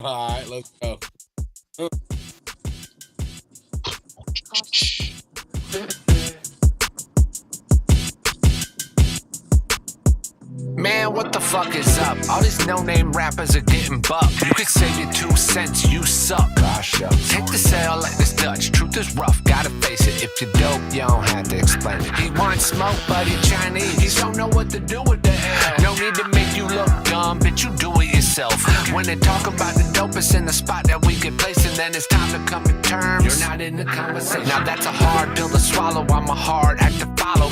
All right, let's go. Man, what the fuck is up? All these no-name rappers are getting bucked. You could say your 2 cents, you suck. Take the sale like this Dutch. Truth is rough, gotta face it. If you're dope, you don't have to explain it. He wants smoke, but he Chinese. He don't know what to do with the L. No need to make you look dumb, bitch, you do it yourself. When they talk about the dopest in the spot that we get placed in, then it's time to come to terms. You're not in the conversation. Now that's a hard pill to swallow. I'm a hard act to follow.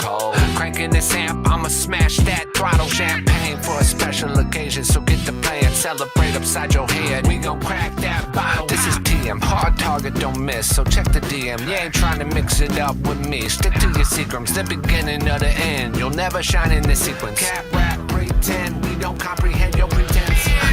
Cranking this amp, I'ma smash that throttle. Champagne for a special occasion, so get the plan, celebrate upside your head. We gon' crack that bottle. This is TM, hard target, don't miss. So check the DM. You ain't trying to mix it up with me. Stick to your secrets, the beginning or the end. You'll never shine in this sequence. Cap rap, pretend, we don't comprehend your pretense.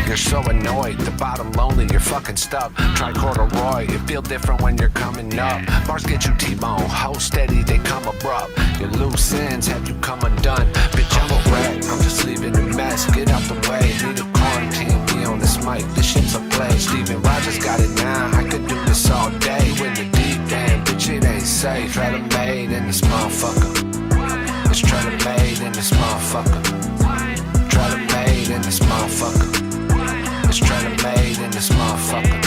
You're so annoyed, the bottom lonely, you're fucking stuck. Try corduroy, it feel different when you're coming up. Bars get you T-bone, hold steady, they come abrupt. Your loose ends have you come undone. Bitch, I'm a wreck, I'm just leaving the mess. Get out the way, need a quarantine, be on this mic, this shit's a play. Steven Rogers got it now, I could do this all day. With the deep game, bitch, it ain't safe. Try to made in this motherfucker. It's try to made in this motherfucker. Try to made in this motherfucker. It's try to made in this motherfucker.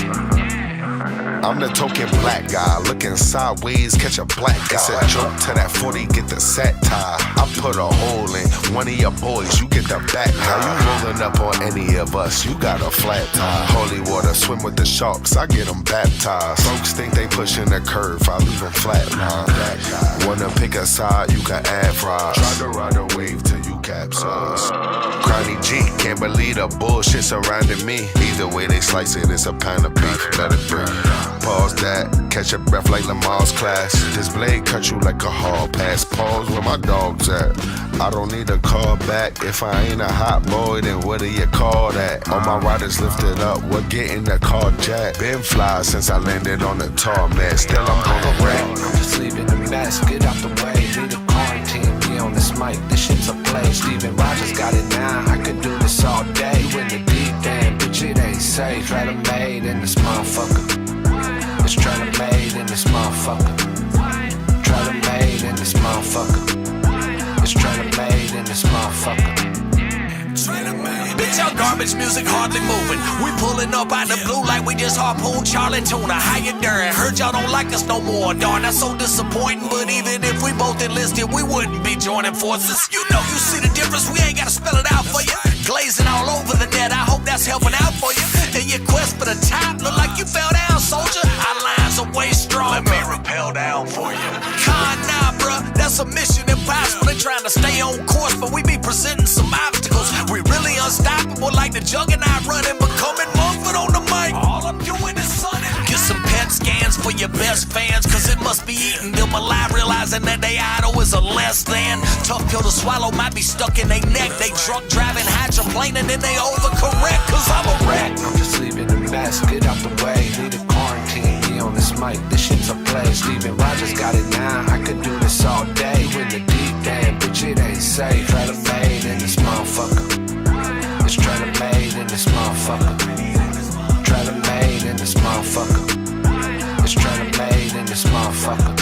I'm the token black guy, looking sideways, catch a black guy. It's a joke to that 40, get the satire. I put a hole in one of your boys, you get the back tie. You rolling up on any of us, you got a flat tire. Holy water, swim with the sharks, I get them baptized. Folks think they pushing the curve, I leave them flat line. Wanna pick a side, you can add fries. Try to ride a wave till you capsize. Crowny G, can't believe the bullshit surrounding me. Either way they slice it, it's a pound of beef, let it breathe. Pause that, catch your breath like Lamar's class. This blade cut you like a hard pass. Pause where my dog's at. I don't need a call back. If I ain't a hot boy, then what do you call that? All my riders lifted up, we're getting the car jack. Been fly since I landed on the tall man. Still I'm gonna wreck. I'm just leaving the mess, get out the way. Need a quarantine, be on this mic, this shit's a play. Steven Rogers got it now, I could do this all day. With the deep damn, bitch, it ain't safe. Try to made in this motherfucker. It's try to made in this motherfucker. Try to made in this motherfucker. It's try to made in this motherfucker. Bitch, our garbage music hardly moving. We pulling up out the blue like we just harpooned Charlie Tuna. How you doing? Heard y'all don't like us no more. Darn, that's so disappointing. But even if we both enlisted, we wouldn't be joining forces. You know, you see the difference. We ain't gotta spell it out for you. Glazing all over the net. I hope that's helping out for you. In your quest for the top, look like you fell down, soldier. Our lines are way strong. Let me rappel down for you. Nah, bruh, that's a mission impossible. They trying to stay on course, but we be presenting some obstacles. We really unstoppable, like the juggernaut running, becoming Mumford on the mic. All I'm doing is sunning. Get some PET scans for your best fans, cause it must be eating them alive, realizing that they idol is a less than. Tough pill to swallow, might be stuck in their neck. They drunk driving, hydroplaning, and they overcorrect, cause I'm a wreck. I'm just leaving the mess, get out the way. Need a quarantine, be on this mic, this shit's a play. Steven Rogers got it now, I could do this all day. With the deep damn, bitch, it ain't safe. Try to made in this motherfucker. It's try to made in this motherfucker. Try to made in this motherfucker. It's try to made in this motherfucker.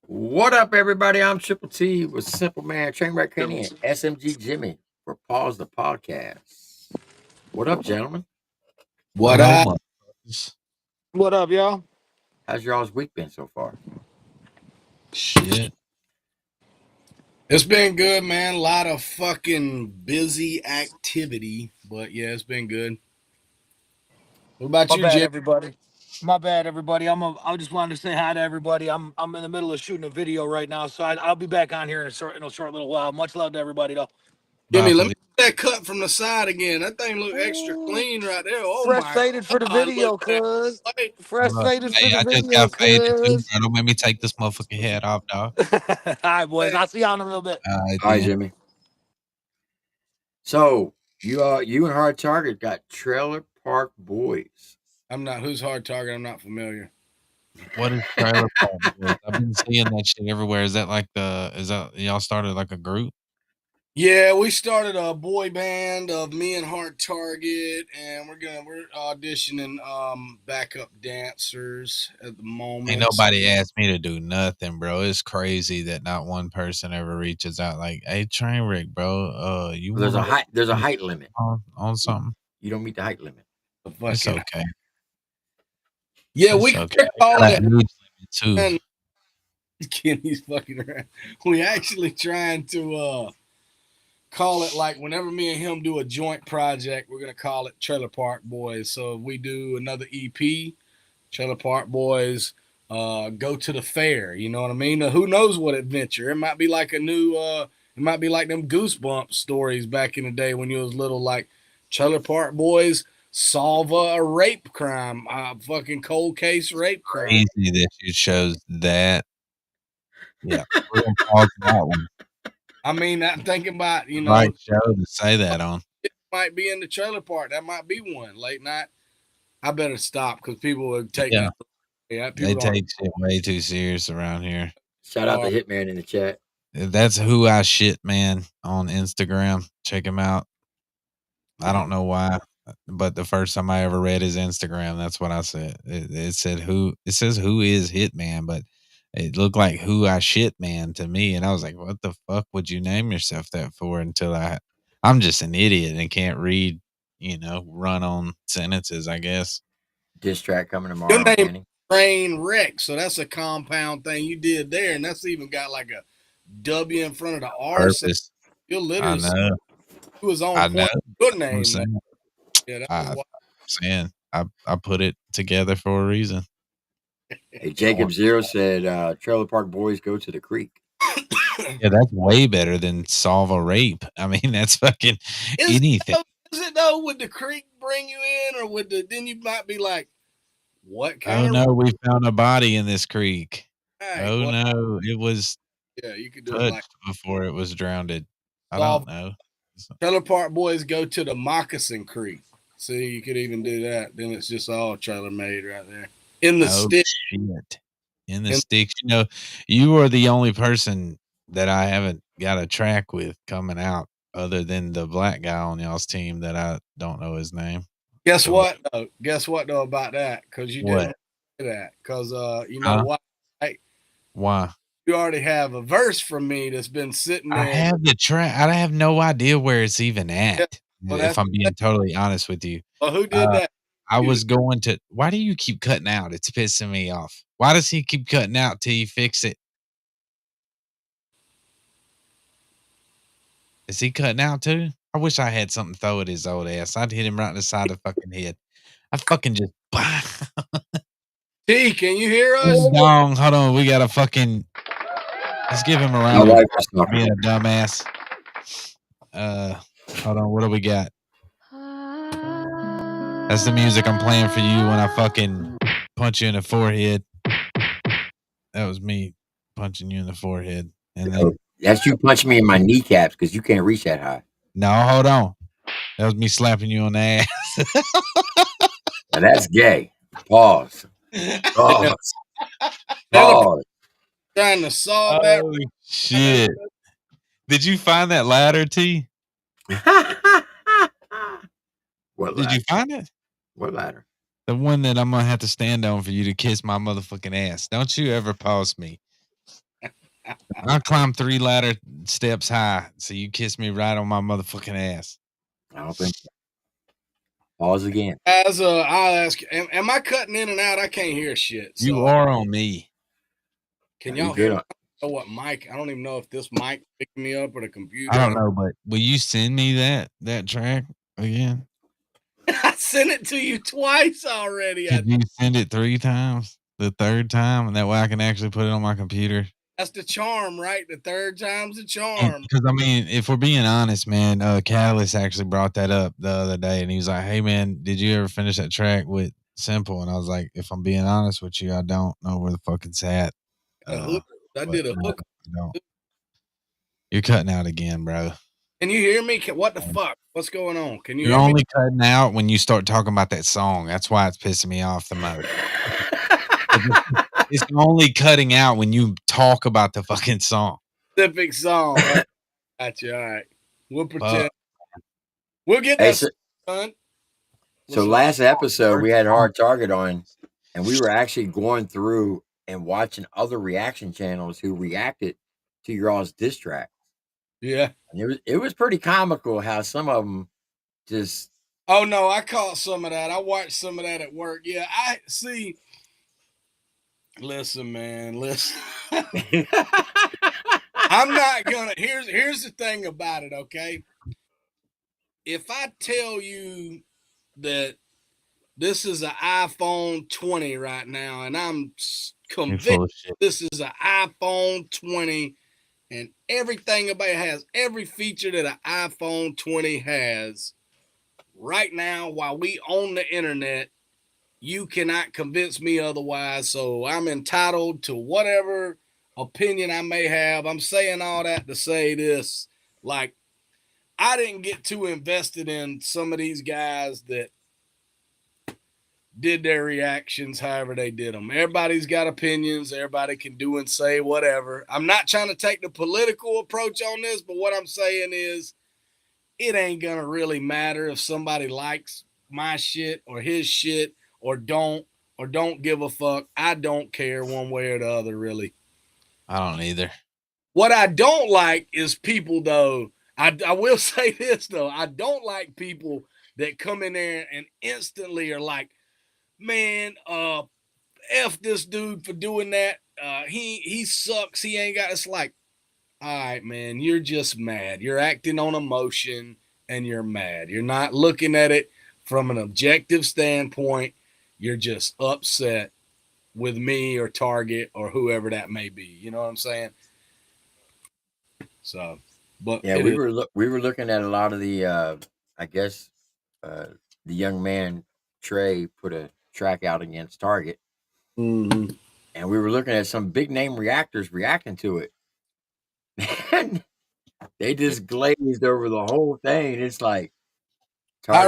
What up, everybody? I'm TripleT with Cymple Man, Trainwreck Kenny, and SMG Jimmy for Pause the Podcast. What up, gentlemen? What up? What up, y'all? How's y'all's week been so far? Shit. It's been good, man. A lot of fucking busy activity, but yeah, it's been good. What about you, Jim? Everybody. My bad, everybody. I just wanted to say hi to everybody. I'm in the middle of shooting a video right now, so I'll be back on here in a short little while. Much love to everybody, though. Jimmy, let me get that cut from the side again. That thing look extra clean right there. Oh, fresh my faded for the God, video, look at cuz. that. Fresh faded for the I video, just got faded too, cuz. bro. Don't make me take this motherfucking head off, dog. All right, boys. I'll see y'all in a little bit. All right, Jimmy. So you and Hard Target got Trailer Park Boys. I'm not. Who's Hard Target? I'm not familiar. What is Trailer Park Boys? I've been seeing that shit everywhere. Is that y'all started like a group? Yeah, we started a boy band of me and Hard Target, and we're auditioning backup dancers at the Ain't moment. nobody asked me to do nothing, bro. It's crazy that not one person ever reaches out like, "Hey, Trainwreck, bro, you There's a wanna height. There's a height limit. on You, something?" you don't meet the height limit. The It's fucking okay. yeah, It's we okay. we're I calling got it. an age limit too. Man, Kenny's fucking around. We actually trying to call it like whenever me and him do a joint project, we're gonna call it Trailer Park Boys. So if we do another EP, Trailer Park Boys go to the fair. You know what I mean? Who knows what adventure? It might be like a new. It might be like them Goosebumps stories back in the day when you was little, like Trailer Park Boys solve a rape crime, fucking cold case rape crime. Crazy that you chose that. Yeah, we're gonna pause on that one. I mean, I'm thinking about Right show to say that on. it might be in the trailer park. That might be one late night. I better stop because people would take Yeah, that. Yeah, they people don't. take shit way too serious around here. Shout out to Hitman in the chat. That's Who I Shit Man on Instagram. Check him out. I don't know why, but the first time I ever read his Instagram, that's what I said. It said it says who is Hitman, but it looked like Who I Shit Man to me, and I was like, what the fuck would you name yourself that for? Until I'm just an idiot and can't read, run on sentences, I guess. Diss track coming Your tomorrow, name Kenny. Train Wreck, so that's a compound thing you did there, and that's even got like a W in front of the R. So Purpose. you're I literally know. you was on I know. point with your I'm name. Man. saying. Yeah, that was I'm wild. saying. I put it together for a reason. Hey, Jacob Zero said, "Trailer Park Boys go to the creek." Yeah, that's way better than solve a rape. I mean, that's fucking anything. Is it though? Would the creek bring you in, or would then you might be like, what kind Oh of no, we found a body in this creek. right? Oh Well, no, it was yeah, you could do it like touched before it was drowned. I solve. don't know. Trailer Park Boys go to the Moccasin Creek. See, you could even do that. Then it's just all trailer made right there in the Oh stick. shit. In the In, sticks. You are the only person that I haven't got a track with coming out other than the black guy on y'all's team that I don't know his name. guess Go ahead. what? Though? Guess what though about that? Because you What? didn't say that. Because you know Huh? what? Hey, Why? you already have a verse from me that's been sitting I there. have the track. I have no idea where it's even Yeah, at, well, if I'm being totally honest with you. well, who did that? I was going to why do you keep cutting out? It's pissing me off. Why does he keep cutting out till you fix it? Is he cutting out too? I wish I had something to throw at his old ass. I'd hit him right in the side of the fucking head. I fucking just T, can you hear us? Hold on. We got a fucking let's give him a My round of wife applause was for being a dumbass. Hold on, what do we got? That's the music I'm playing for you when I fucking punch you in the forehead. That was me punching you in the forehead. And then That's you punch me in my kneecaps because you can't reach that high. no, hold on. That was me slapping you on the ass. Now that's gay. Pause. Pause. Pause. Trying to solve that. Oh shit. Did you find that ladder, T? What Did ladder? you find it? What ladder? The one that I'm gonna have to stand on for you to kiss my motherfucking ass. Don't you ever pause me. I'll climb 3 ladder steps high, so you kiss me right on my motherfucking ass. I don't think so. Pause again. As I'll ask, am I cutting in and out? I can't hear shit. So You are on me. can You y'all good hear? on- Know what mic? I don't even know if this mic picking me up or the computer. I don't know, but will you send me that track again? I sent it to you twice already. Could you send it 3 times? The 3rd time, and that way I can actually put it on my computer. That's the charm, right? The third time's the charm. Because I mean, if we're being honest, man, Catalyst actually brought that up the other day, and he was like, "Hey, man, did you ever finish that track with Cymple?" And I was like, "If I'm being honest with you, I don't know where the fuck it's at." A hook. I did a no, hook. I don't. You're cutting out again, bro. Can you hear me? What the fuck? What's going on? Can you You're hear me? only cutting out when you start talking about that song. That's why it's pissing me off the most. It's only cutting out when you talk about the fucking song. Specific song. Gotcha. All right. We'll pretend. Fuck. We'll get Hey, that done. so last episode we had Hard Target on, and we were actually going through and watching other reaction channels who reacted to your all's diss track. Yeah. And it was pretty comical how some of them just. Oh no, I caught some of that. I watched some of that at work. Yeah, I see. Listen, man, listen. I'm not gonna. Here's the thing about it. Okay, if I tell you that this is an iPhone 20 right now, and I'm convinced this is an iPhone 20, and everything about it has every feature that an iPhone 20 has right now, while we own the internet, you cannot convince me otherwise. So I'm entitled to whatever opinion I may have. I'm saying all that to say this. Like, I didn't get too invested in some of these guys that did their reactions however they did them. Everybody's got opinions. Everybody can do and say whatever. I'm not trying to take the political approach on this, but what I'm saying is it ain't going to really matter if somebody likes my shit or his shit or don't give a fuck. I don't care one way or the other, really. I don't either. What I don't like is people, though. I will say this, though. I don't like people that come in there and instantly are like, man, F this dude for doing that. He sucks. He ain't got. It's like, all right, man, you're just mad. You're acting on emotion and you're mad. You're not looking at it from an objective standpoint. You're just upset with me or Target or whoever that may be. You know what I'm saying? So, but yeah, we were looking at a lot of the I guess the young man Trey put a track out against Target. Mm-hmm. And we were looking at some big name reactors reacting to it. And they just glazed over the whole thing. It's like I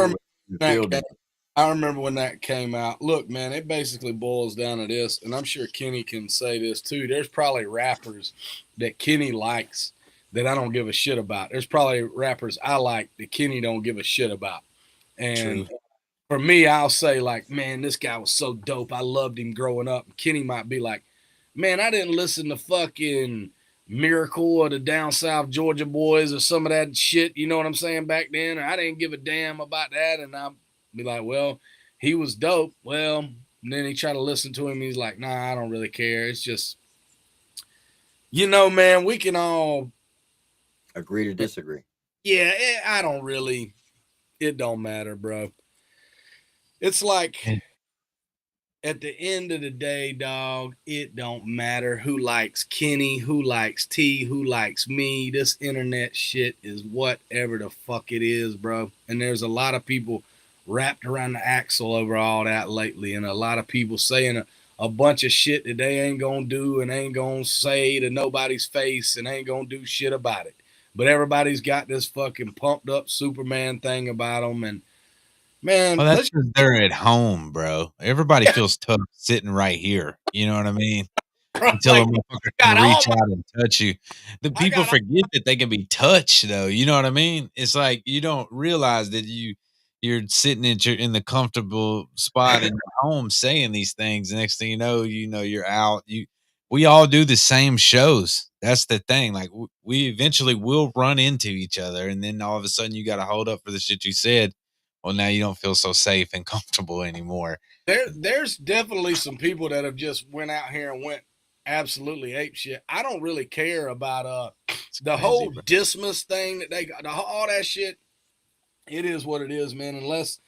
remember when that came out. Look, man, it basically boils down to this, and I'm sure Kenny can say this too. There's probably rappers that Kenny likes that I don't give a shit about. There's probably rappers I like that Kenny don't give a shit about. And for me, I'll say like, man, this guy was so dope. I loved him growing up. And Kenny might be like, man, I didn't listen to fucking Miracle or the Down South Georgia Boys or some of that shit. You know what I'm saying? Back then, or I didn't give a damn about that. And I'll be like, well, he was dope. Well, and then he tried to listen to him. He's like, nah, I don't really care. It's just, you know, man, we can all agree to disagree. Yeah, I don't really. It don't matter, bro. It's like at the end of the day, dog, it don't matter who likes Kenny, who likes T, who likes me. This internet shit is whatever the fuck it is, bro. And there's a lot of people wrapped around the axle over all that lately, and a lot of people saying a bunch of shit that they ain't gonna do and ain't gonna say to nobody's face and ain't gonna do shit about it. But everybody's got this fucking pumped up Superman thing about them, and man, well, that's because they're at home, bro. Everybody feels tough sitting right here. You know what I mean? Until a motherfucker can reach out and touch you. The people forget that they can be touched, though. You know what I mean? It's like you don't realize that you're sitting in the comfortable spot in your home saying these things. The next thing you know, you're out. We all do the same shows. That's the thing. Like we eventually will run into each other, and then all of a sudden you got to hold up for the shit you said. Well, now you don't feel so safe and comfortable anymore. There's definitely some people that have just went out here and went absolutely ape shit. I don't really care about the whole Dismas thing that they got, all that shit. It is what it is, man. Unless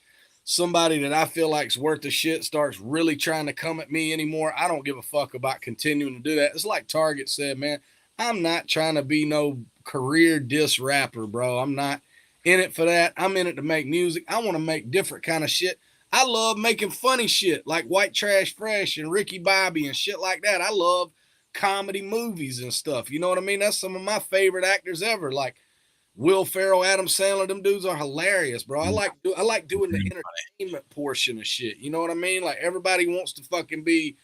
somebody that I feel like's worth the shit starts really trying to come at me anymore, I don't give a fuck about continuing to do that. It's like Target said, man. I'm not trying to be no career diss rapper, bro. I'm not in it for that. I'm in it to make music. I want to make different kind of shit. I love making funny shit like White Trash Fresh and Ricky Bobby and shit like that. I love comedy movies and stuff. You know what I mean? That's some of my favorite actors ever. Like Will Ferrell, Adam Sandler, them dudes are hilarious, bro. I like doing the entertainment portion of shit. You know what I mean? Like everybody wants to fucking be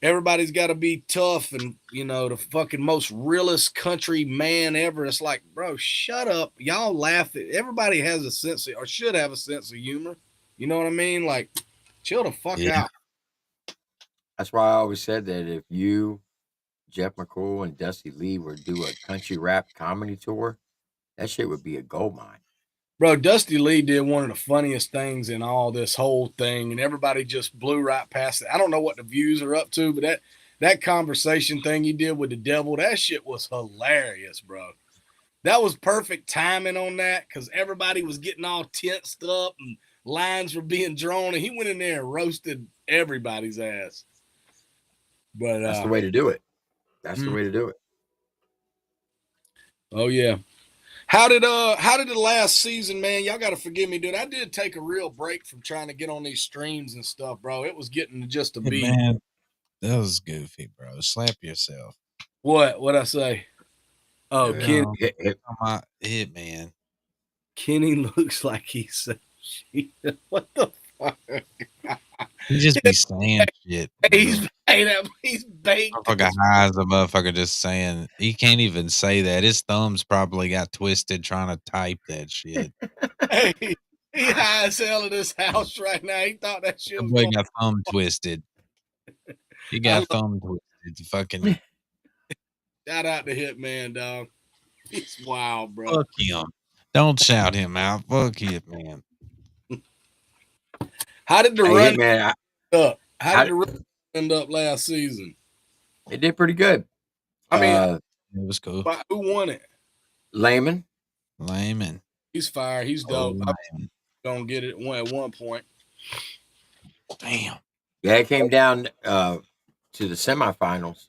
everybody's got to be tough and, the fucking most realest country man ever. It's like, bro, shut up. Y'all laugh at everybody has a sense of, or should have a sense of humor. You know what I mean? Like, chill the fuck Yeah. out. That's why I always said that if you, Jeff McCool, and Dusty Lee were to do a country rap comedy tour, that shit would be a gold mine. Bro, Dusty Lee did one of the funniest things in all this whole thing, and everybody just blew right past it. I don't know what the views are up to, but that conversation thing he did with the devil, that shit was hilarious, bro. That was perfect timing on that because everybody was getting all tensed up and lines were being drawn, and he went in there and roasted everybody's ass. But that's the way to do it. That's the way to do it. Oh yeah. How did the last season, man? Y'all got to forgive me, dude. I did take a real break from trying to get on these streams and stuff, bro. It was getting to just a Hey, beat. man, that was goofy, bro. Slap yourself. What'd I say? Oh, Yeah. Hitman. Kenny looks like he's what the fuck? He just be saying shit. He's baked. Motherfucker high as a motherfucker just saying he can't even say that. His thumbs probably got twisted trying to type that shit. Hey, he high as hell in this house right now. He thought that shit That was boy going. got thumb twisted. He got thumb twisted. Fucking Shout out to Hitman, dog. He's wild, bro. fuck him. Don't shout him out. Fuck Hitman. How did the Hey, run man, up? How did the run end up last season? it did pretty good. I mean, It was cool. who won it? Layman. Layman. He's fire. He's dope. Oh, I'm gonna get it at one point. damn. Yeah, it came down to the semifinals.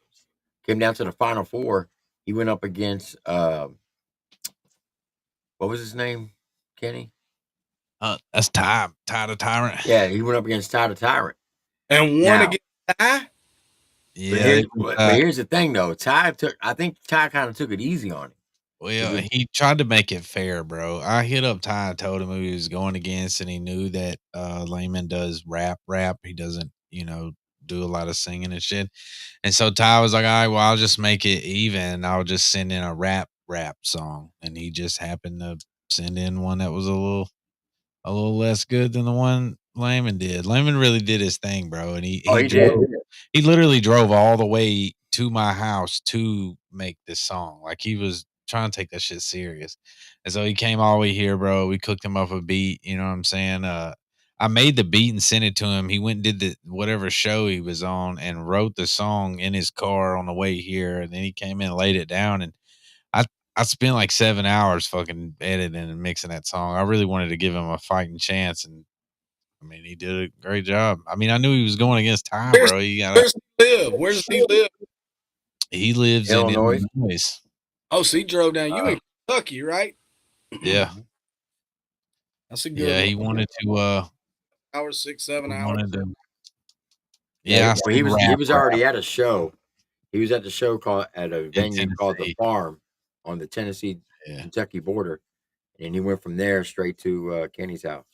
Came down to the final four. He went up against what was his name? Kenny? That's Ty the Tyrant. Yeah, he went up against Ty the Tyrant. And won against Ty? Yeah. But here's the thing though. I think Ty kind of took it easy on him. Well, he tried to make it fair, bro. I hit up Ty and told him who he was going against, and he knew that Layman does rap. He doesn't, do a lot of singing and shit. And so Ty was like, all right, well, I'll just make it even. I'll just send in a rap song. And he just happened to send in one that was a little less good than the one Layman did. Layman really did his thing, bro. And he literally drove all the way to my house to make this song. Like he was trying to take that shit serious. And so he came all the way here, bro. We cooked him up a beat, you know what I'm saying? I made the beat and sent it to him. He went and did whatever show he was on and wrote the song in his car on the way here. And then he came in and laid it down. And I spent like 7 hours fucking editing and mixing that song. I really wanted to give him a fighting chance. And I mean, he did a great job. I mean, I knew he was going against Ty, bro. Where's he live? Where does he live? He lives in Illinois. Oh, so he drove down. You in Kentucky, right? Yeah. That's a good Yeah, one. he wanted to hours, 6, 7 hours. Yeah, well, he was already at a show. He was at the show at a venue called The Farm on the Tennessee-Kentucky border. And he went from there straight to Kenny's house.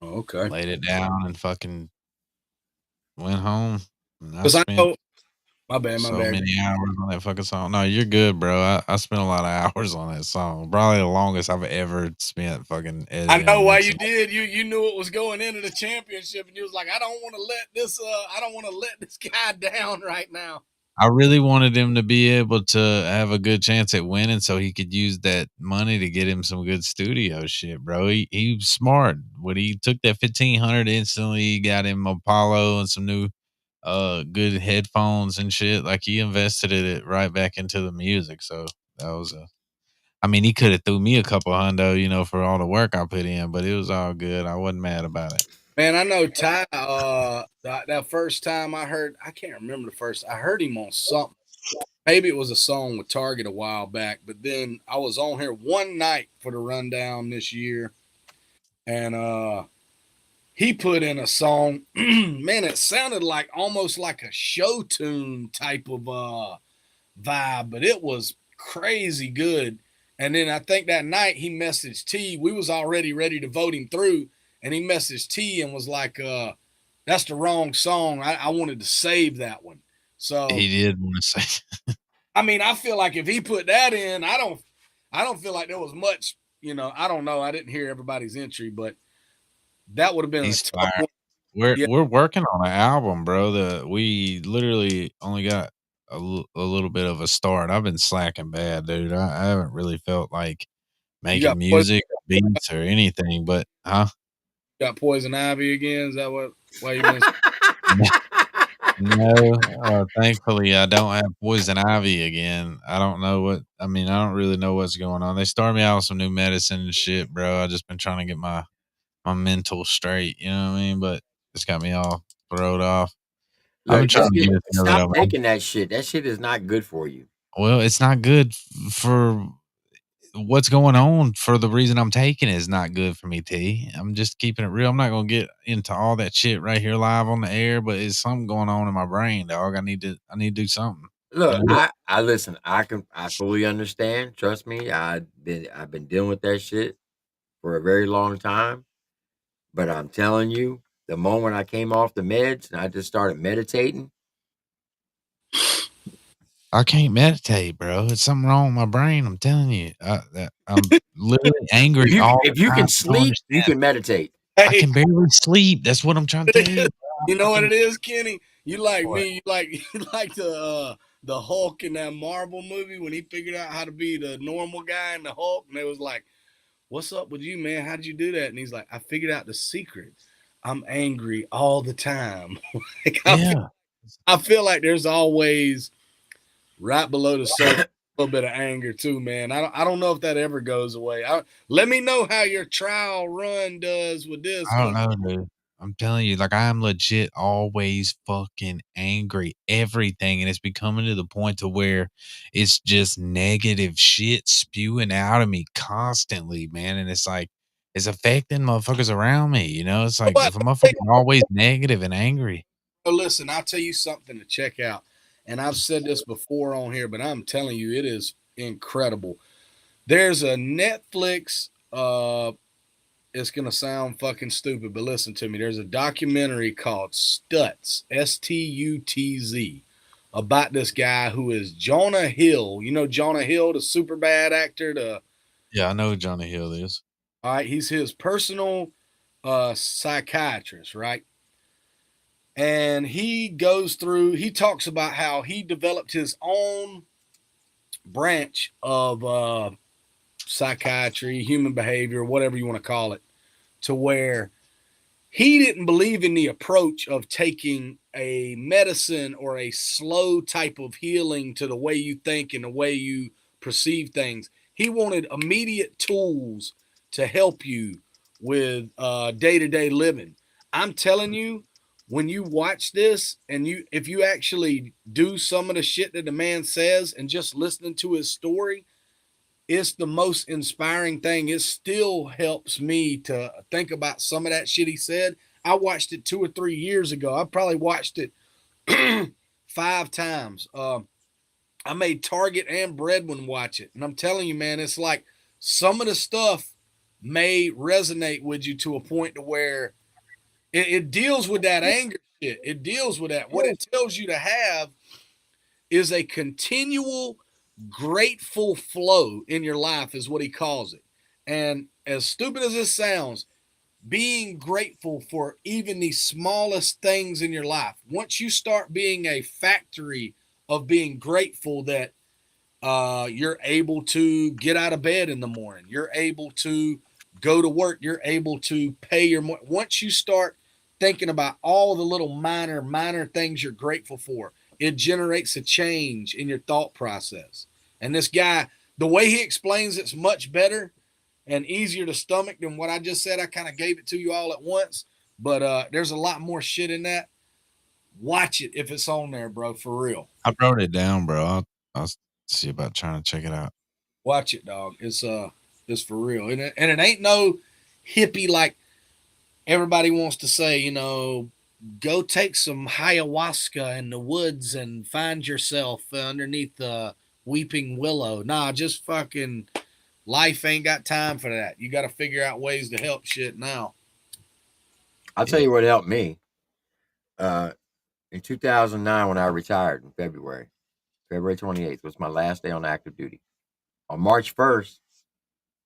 Oh, okay. Laid it down and fucking went home. Because I know, my bad. Many hours on that fucking song. No, you're good, bro. I spent a lot of hours on that song. Probably the longest I've ever spent fucking editing. I know why you did. You knew it was going into the championship, and you was like, I don't want to let this guy down right now. I really wanted him to be able to have a good chance at winning so he could use that money to get him some good studio shit, bro. He was smart. When he took that 1,500 instantly, got him Apollo and some new good headphones and shit. Like he invested it right back into the music. So that was he could have threw me a couple hundo, for all the work I put in, but it was all good. I wasn't mad about it. Man, I know Ty, that first time I can't remember the first, I heard him on something. Maybe it was a song with Target a while back, but then I was on here one night for the rundown this year, and he put in a song. Man, it sounded like almost like a show tune type of vibe, but it was crazy good. And then I think that night he messaged T. We was already ready to vote him through, and he messaged T and was like, that's the wrong song. I wanted to save that one. So he did want to say. I mean, I feel like if he put that in, I don't feel like there was much. I don't know. I didn't hear everybody's entry, but that would have been a He's tough fire. one. Yeah, We're working on an album, bro. We literally only got a little bit of a start. I've been slacking bad, dude. I haven't really felt like you making music, or beats, or anything. But got poison ivy again. Is that why you been? No, thankfully, I don't have poison ivy again. I don't know I don't really know what's going on. They started me out with some new medicine and shit, bro. I just been trying to get my mental straight, you know what I mean? But it's got me all throwed off. I've been Look, trying to get it to know that stop taking that shit. That shit is not good for you. well, it's not good for what's going on. For the reason I'm taking it is not good for me, T. I'm just keeping it real. I'm not gonna get into all that shit right here live on the air, but it's something going on in my brain, dog. I need to do something. Look, You know? I listen. I fully understand. Trust me. I've been dealing with that shit for a very long time. But I'm telling you, the moment I came off the meds and I just started meditating, I can't meditate, bro. It's something wrong with my brain. I'm telling you. I'm literally angry all if the you time. can I don't sleep, you understand. can meditate. I Hey, can barely sleep. That's what I'm trying to tell you. you know what it is, Kenny? You like What? me. You like you like the Hulk in that Marvel movie when he figured out how to be the normal guy in the Hulk, and they was like, "What's up with you, man? How'd you do that?" And he's like, "I figured out the secret. I'm angry all the time." Like, Yeah. I feel like there's always right below the surface a little bit of anger too, man. I don't know if that ever goes away. Let me know how your trial run does with this, I don't because know, dude. I'm telling you, like, I am legit always fucking angry, everything, and it's becoming to the point to where it's just negative shit spewing out of me constantly, man, and it's like, it's affecting motherfuckers around me, you know? It's like, if a motherfucker's always negative and angry. listen, I'll tell you something to check out. And I've said this before on here, but I'm telling you, it is incredible. There's a Netflix, it's gonna sound fucking stupid, but listen to me. There's a documentary called Stutz, Stutz, about this guy who is Jonah Hill. You know Jonah Hill, the super bad actor. Yeah, I know who Johnny Hill is. All right, he's his personal psychiatrist, right? And he talks about how he developed his own branch of psychiatry, human behavior, whatever you want to call it, to where he didn't believe in the approach of taking a medicine or a slow type of healing to the way you think and the way you perceive things. He wanted immediate tools to help you with day-to-day living. I'm telling you, when you watch this and if you actually do some of the shit that the man says and just listening to his story, it's the most inspiring thing. It still helps me to think about some of that shit he said. I watched it 2 or 3 years ago. I probably watched it 5 times. I made Target and Breadwin watch it. And I'm telling you, man, it's like some of the stuff may resonate with you to a point to where it deals with that anger shit. It deals with that. What it tells you to have is a continual grateful flow in your life, is what he calls it. And as stupid as this sounds, being grateful for even the smallest things in your life. Once you start being a factory of being grateful that you're able to get out of bed in the morning, you're able to go to work, you're able to pay your once you start thinking about all the little minor things you're grateful for, it generates a change in your thought process. And this guy, the way he explains it's much better and easier to stomach than what I just said. I kind of gave it to you all at once, but there's a lot more shit in that. Watch it if it's on there, bro, for real. I wrote it down, bro. I'll see about trying to check it out. Watch it, dog. It's for real. And it ain't no hippie like everybody wants to say, go take some ayahuasca in the woods and find yourself underneath the weeping willow. Nah, just fucking life ain't got time for that. You got to figure out ways to help shit now. I'll tell you what helped me. In 2009, when I retired in February 28th was my last day on active duty. On March 1st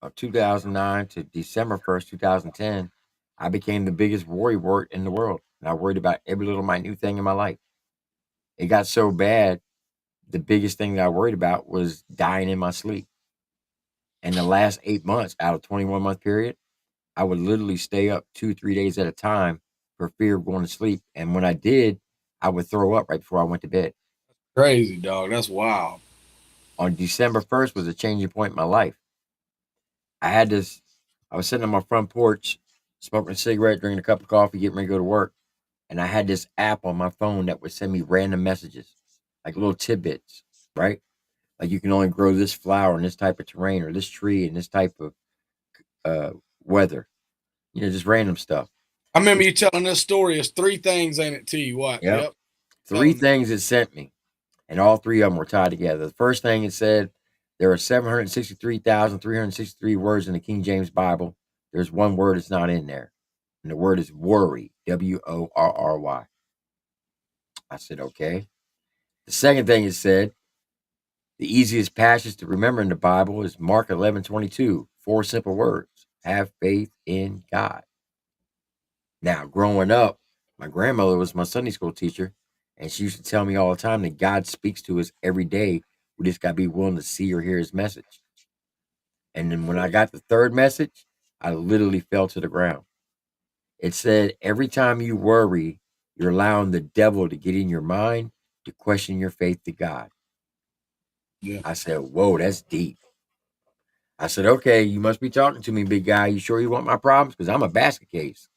of 2009 to December 1st, 2010, I became the biggest worrywart in the world. And I worried about every little minute thing in my life. It got so bad, the biggest thing that I worried about was dying in my sleep. And the last 8 months out of 21-month period, I would literally stay up 2-3 days at a time for fear of going to sleep. And when I did, I would throw up right before I went to bed. Crazy, dog. That's wild. On December 1st was a changing point in my life. I was sitting on my front porch, smoking a cigarette, drinking a cup of coffee, getting ready to go to work. And I had this app on my phone that would send me random messages, like little tidbits, right? Like you can only grow this flower in this type of terrain or this tree in this type of weather. Just random stuff. I remember you telling this story. It's 3 things, ain't it, to you? What? Yep. 3 things it sent me, and all 3 of them were tied together. The first thing it said, there are 763,363 words in the King James Bible. There's one word that's not in there, and the word is worry, WORRY. I said, okay. The second thing it said, the easiest passage to remember in the Bible is Mark 11:22. 4 simple words: have faith in God. Now, growing up, my grandmother was my Sunday school teacher, and she used to tell me all the time that God speaks to us every day. We just got to be willing to see or hear his message. And then when I got the third message, I literally fell to the ground. It said, every time you worry, you're allowing the devil to get in your mind to question your faith to God. Yeah. I said, whoa, that's deep. I said, okay, you must be talking to me, big guy. You sure you want my problems? Because I'm a basket case.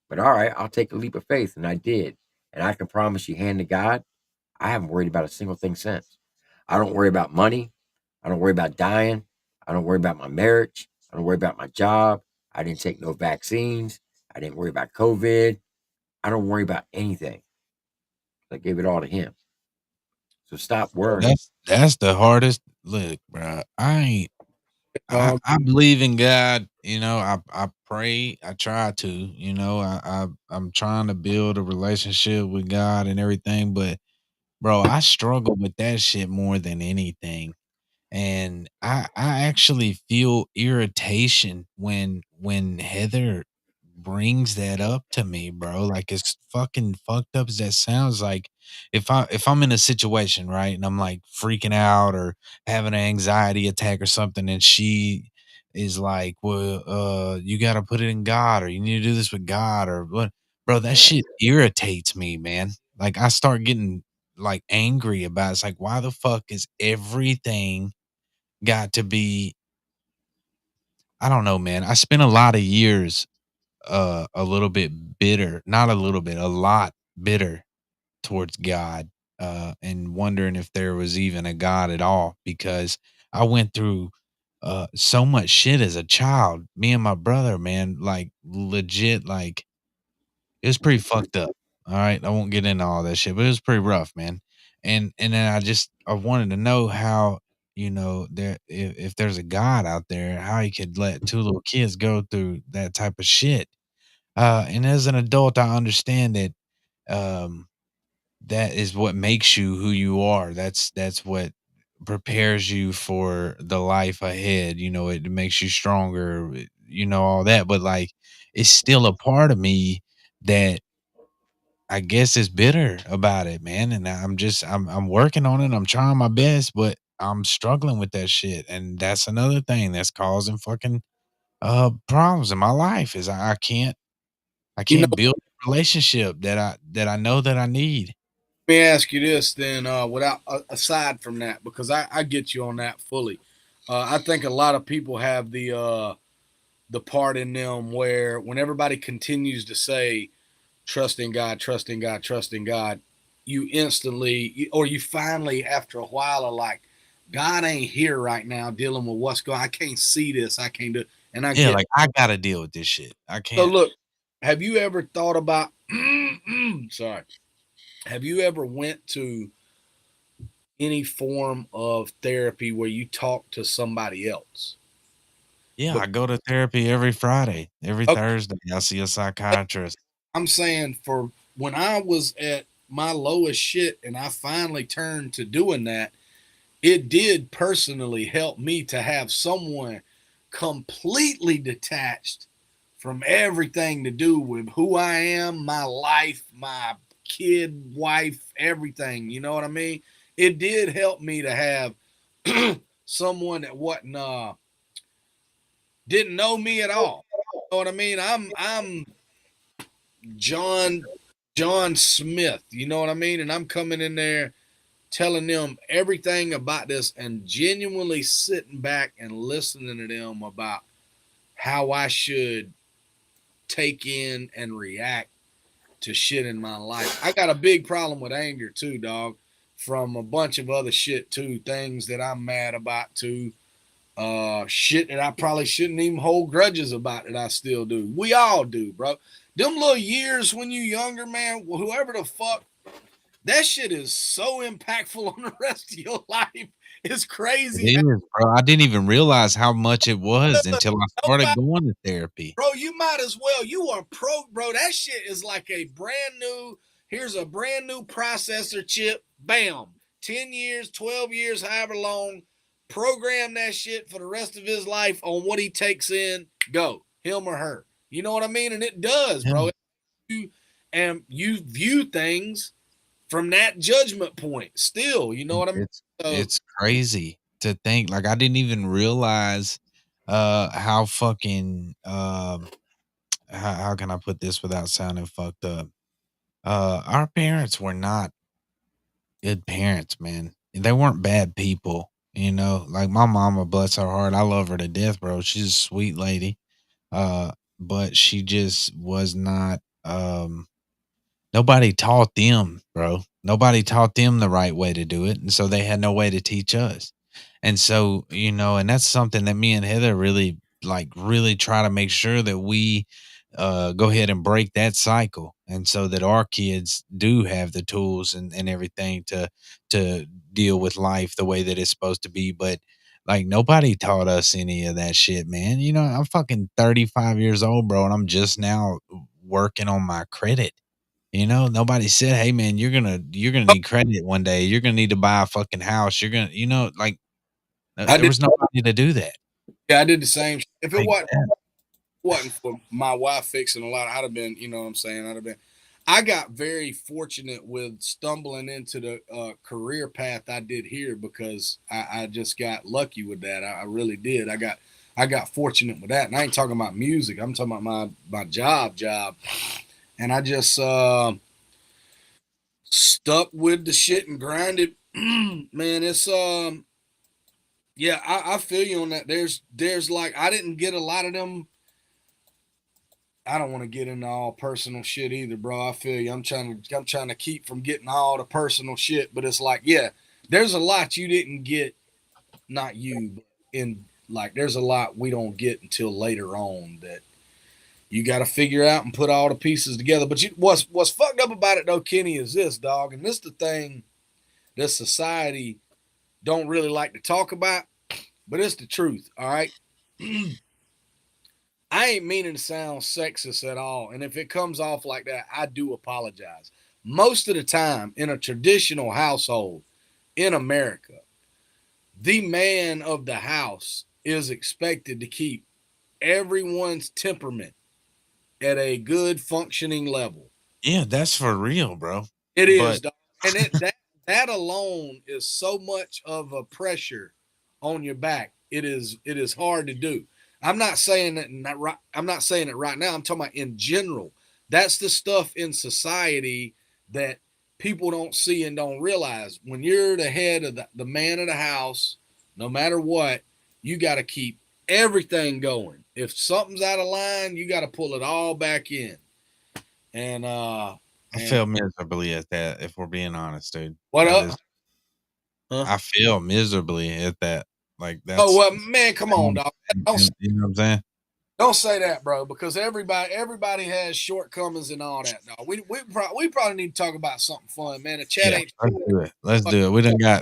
But all right, I'll take a leap of faith. And I did. And I can promise you, hand to God, I haven't worried about a single thing since. I don't worry about money. I don't worry about dying. I don't worry about my marriage. I don't worry about my job. I didn't take no vaccines. I didn't worry about COVID. I don't worry about anything. I gave it all to him. So stop worrying. That's the hardest. Look, bro, I believe in God. I pray. I try to. I'm trying to build a relationship with God and everything. But bro, I struggle with that shit more than anything. And I actually feel irritation when Heather brings that up to me, bro. Like, as fucking fucked up as that sounds, like if I'm in a situation, right, and I'm like freaking out or having an anxiety attack or something, and she is like, well, you gotta put it in God, or you need to do this with God, or what, bro, that shit irritates me, man. Like, I start getting like angry about it. It's like, why the fuck is everything got to be, I don't know, man. I spent a lot of years a little bit bitter, not a little bit, a lot bitter towards God, and wondering if there was even a God at all, because I went through so much shit as a child. Me and my brother, man, like legit, like it was pretty fucked up. All right, I won't get into all that shit, but it was pretty rough, man. And then I wanted to know how, there, if there's a God out there, how he could let 2 little kids go through that type of shit. And as an adult, I understand that um, that is what makes you who you are. That's what prepares you for the life ahead. It makes you stronger. All that, but like, it's still a part of me that I guess is bitter about it, man. And I'm working on it. I'm trying my best, but I'm struggling with that shit. And that's another thing that's causing fucking problems in my life, is I You know, can't build a relationship that I know that I need. let me ask you this then, without aside from that, because I get you on that fully. I think a lot of people have the part in them where when everybody continues to say trust in God, trust in God, trust in God, you instantly, or you finally, after a while, are like, God ain't here right now dealing with what's going. I can't see this. I can't do. And I Yeah, get. like, I gotta deal with this shit. I So can't. look, have you ever thought about? Sorry. Have you ever went to any form of therapy where you talk to somebody else? Yeah, But I go to therapy every Friday, every okay, Thursday. I see a psychiatrist. I'm saying for when I was at my lowest shit and I finally turned to doing that, it did personally help me to have someone completely detached from everything to do with who I am, my life, my kid, wife, everything. You know what I mean? It did help me to have someone that wasn't didn't know me at all. You know what I mean? I'm John Smith. You know what I mean? And I'm coming in there telling them everything about this and genuinely sitting back and listening to them about how I should take in and react to shit in my life. I got a big problem with anger too, dog, from a bunch of other shit too, things that I'm mad about too. Shit that I probably shouldn't even hold grudges about that I still do. We all do, bro. Them little years when you younger, man, whoever the fuck, that shit is so impactful on the rest of your life. It's crazy. It is, bro. I didn't even realize how much it was until I started Nobody, going to therapy. bro, you might as well. You are bro. That shit is like a brand new, here's a brand new processor chip. Bam. 10 years, 12 years, however long. Program that shit for the rest of his life on what he takes in. Go. Him or her. You know what I mean? And it does, bro. And you view things from that judgment point still. You know what I mean? It's crazy to think. Like, I didn't even realize how fucking how can I put this without sounding fucked up? Our parents were not good parents, man. They weren't bad people, you know. Like my mama, bless her heart, I love her to death, bro. She's a sweet lady. But she just was not nobody taught them, bro. Nobody taught them the right way to do it. And so they had no way to teach us. And so, you know, and that's something that me and Heather really try to make sure that we go ahead and break that cycle. And so that our kids do have the tools and everything to deal with life the way that it's supposed to be. But like nobody taught us any of that shit, man. You know, I'm fucking 35 years old, bro, and I'm just now working on my credit. You know, nobody said, "Hey, man, you're gonna need credit one day. You're gonna need to buy a fucking house. You're gonna," you know, like I there did. was nobody to do that. Yeah, I did the same. If it Like that. wasn't for my wife fixing a lot, I'd have been. You know what I'm saying? I'd have been. I got very fortunate with stumbling into the career path I did here because I just got lucky with that. I really did. I got fortunate with that, and I ain't talking about music. I'm talking about my job, and I just stuck with the shit and grinded. Man, it's yeah, I feel you on that. There's like I didn't get a lot of them. I don't want to get into all personal shit either, bro. I feel you. I'm trying to keep from getting all the personal shit, but it's like, yeah, there's a lot you didn't get, not you, but in like there's a lot we don't get until later on that you got to figure out and put all the pieces together. But what's fucked up about it though, Kenny, is this, dog, and this the thing that society don't really like to talk about, but it's the truth. All right. I ain't meaning to sound sexist at all. And if it comes off like that, I do apologize. Most of the time in a traditional household in America, the man of the house is expected to keep everyone's temperament at a good functioning level. Yeah, that's for real, bro. It is, dog. And that alone is so much of a pressure on your back. It is hard to do. I'm not saying that I'm not saying it right now. I'm talking about in general. That's the stuff in society that people don't see and don't realize. When you're the head of the man of the house, no matter what, you got to keep everything going. If something's out of line, you got to pull it all back in. And I feel miserably at that, if we're being honest, dude. What That up? is, I feel miserably at that. Like Oh that's well, man, come on, dog. you know what I'm saying? Don't say that, bro, because everybody has shortcomings and all that, dog. We probably need to talk about something fun, man. The chat Yeah, ain't. let's do it. Let's do it.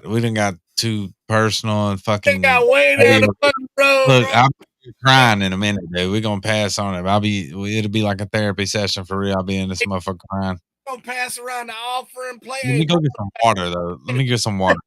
We done got too personal and fucking. Got way down the fucking road, Look, bro. I'll be crying in a minute, dude. We're gonna pass on it. It'll be like a therapy session for real. I'll be in this motherfucker crying. gonna pass around the offering plate. Let me go get some water, though. Let me get some water.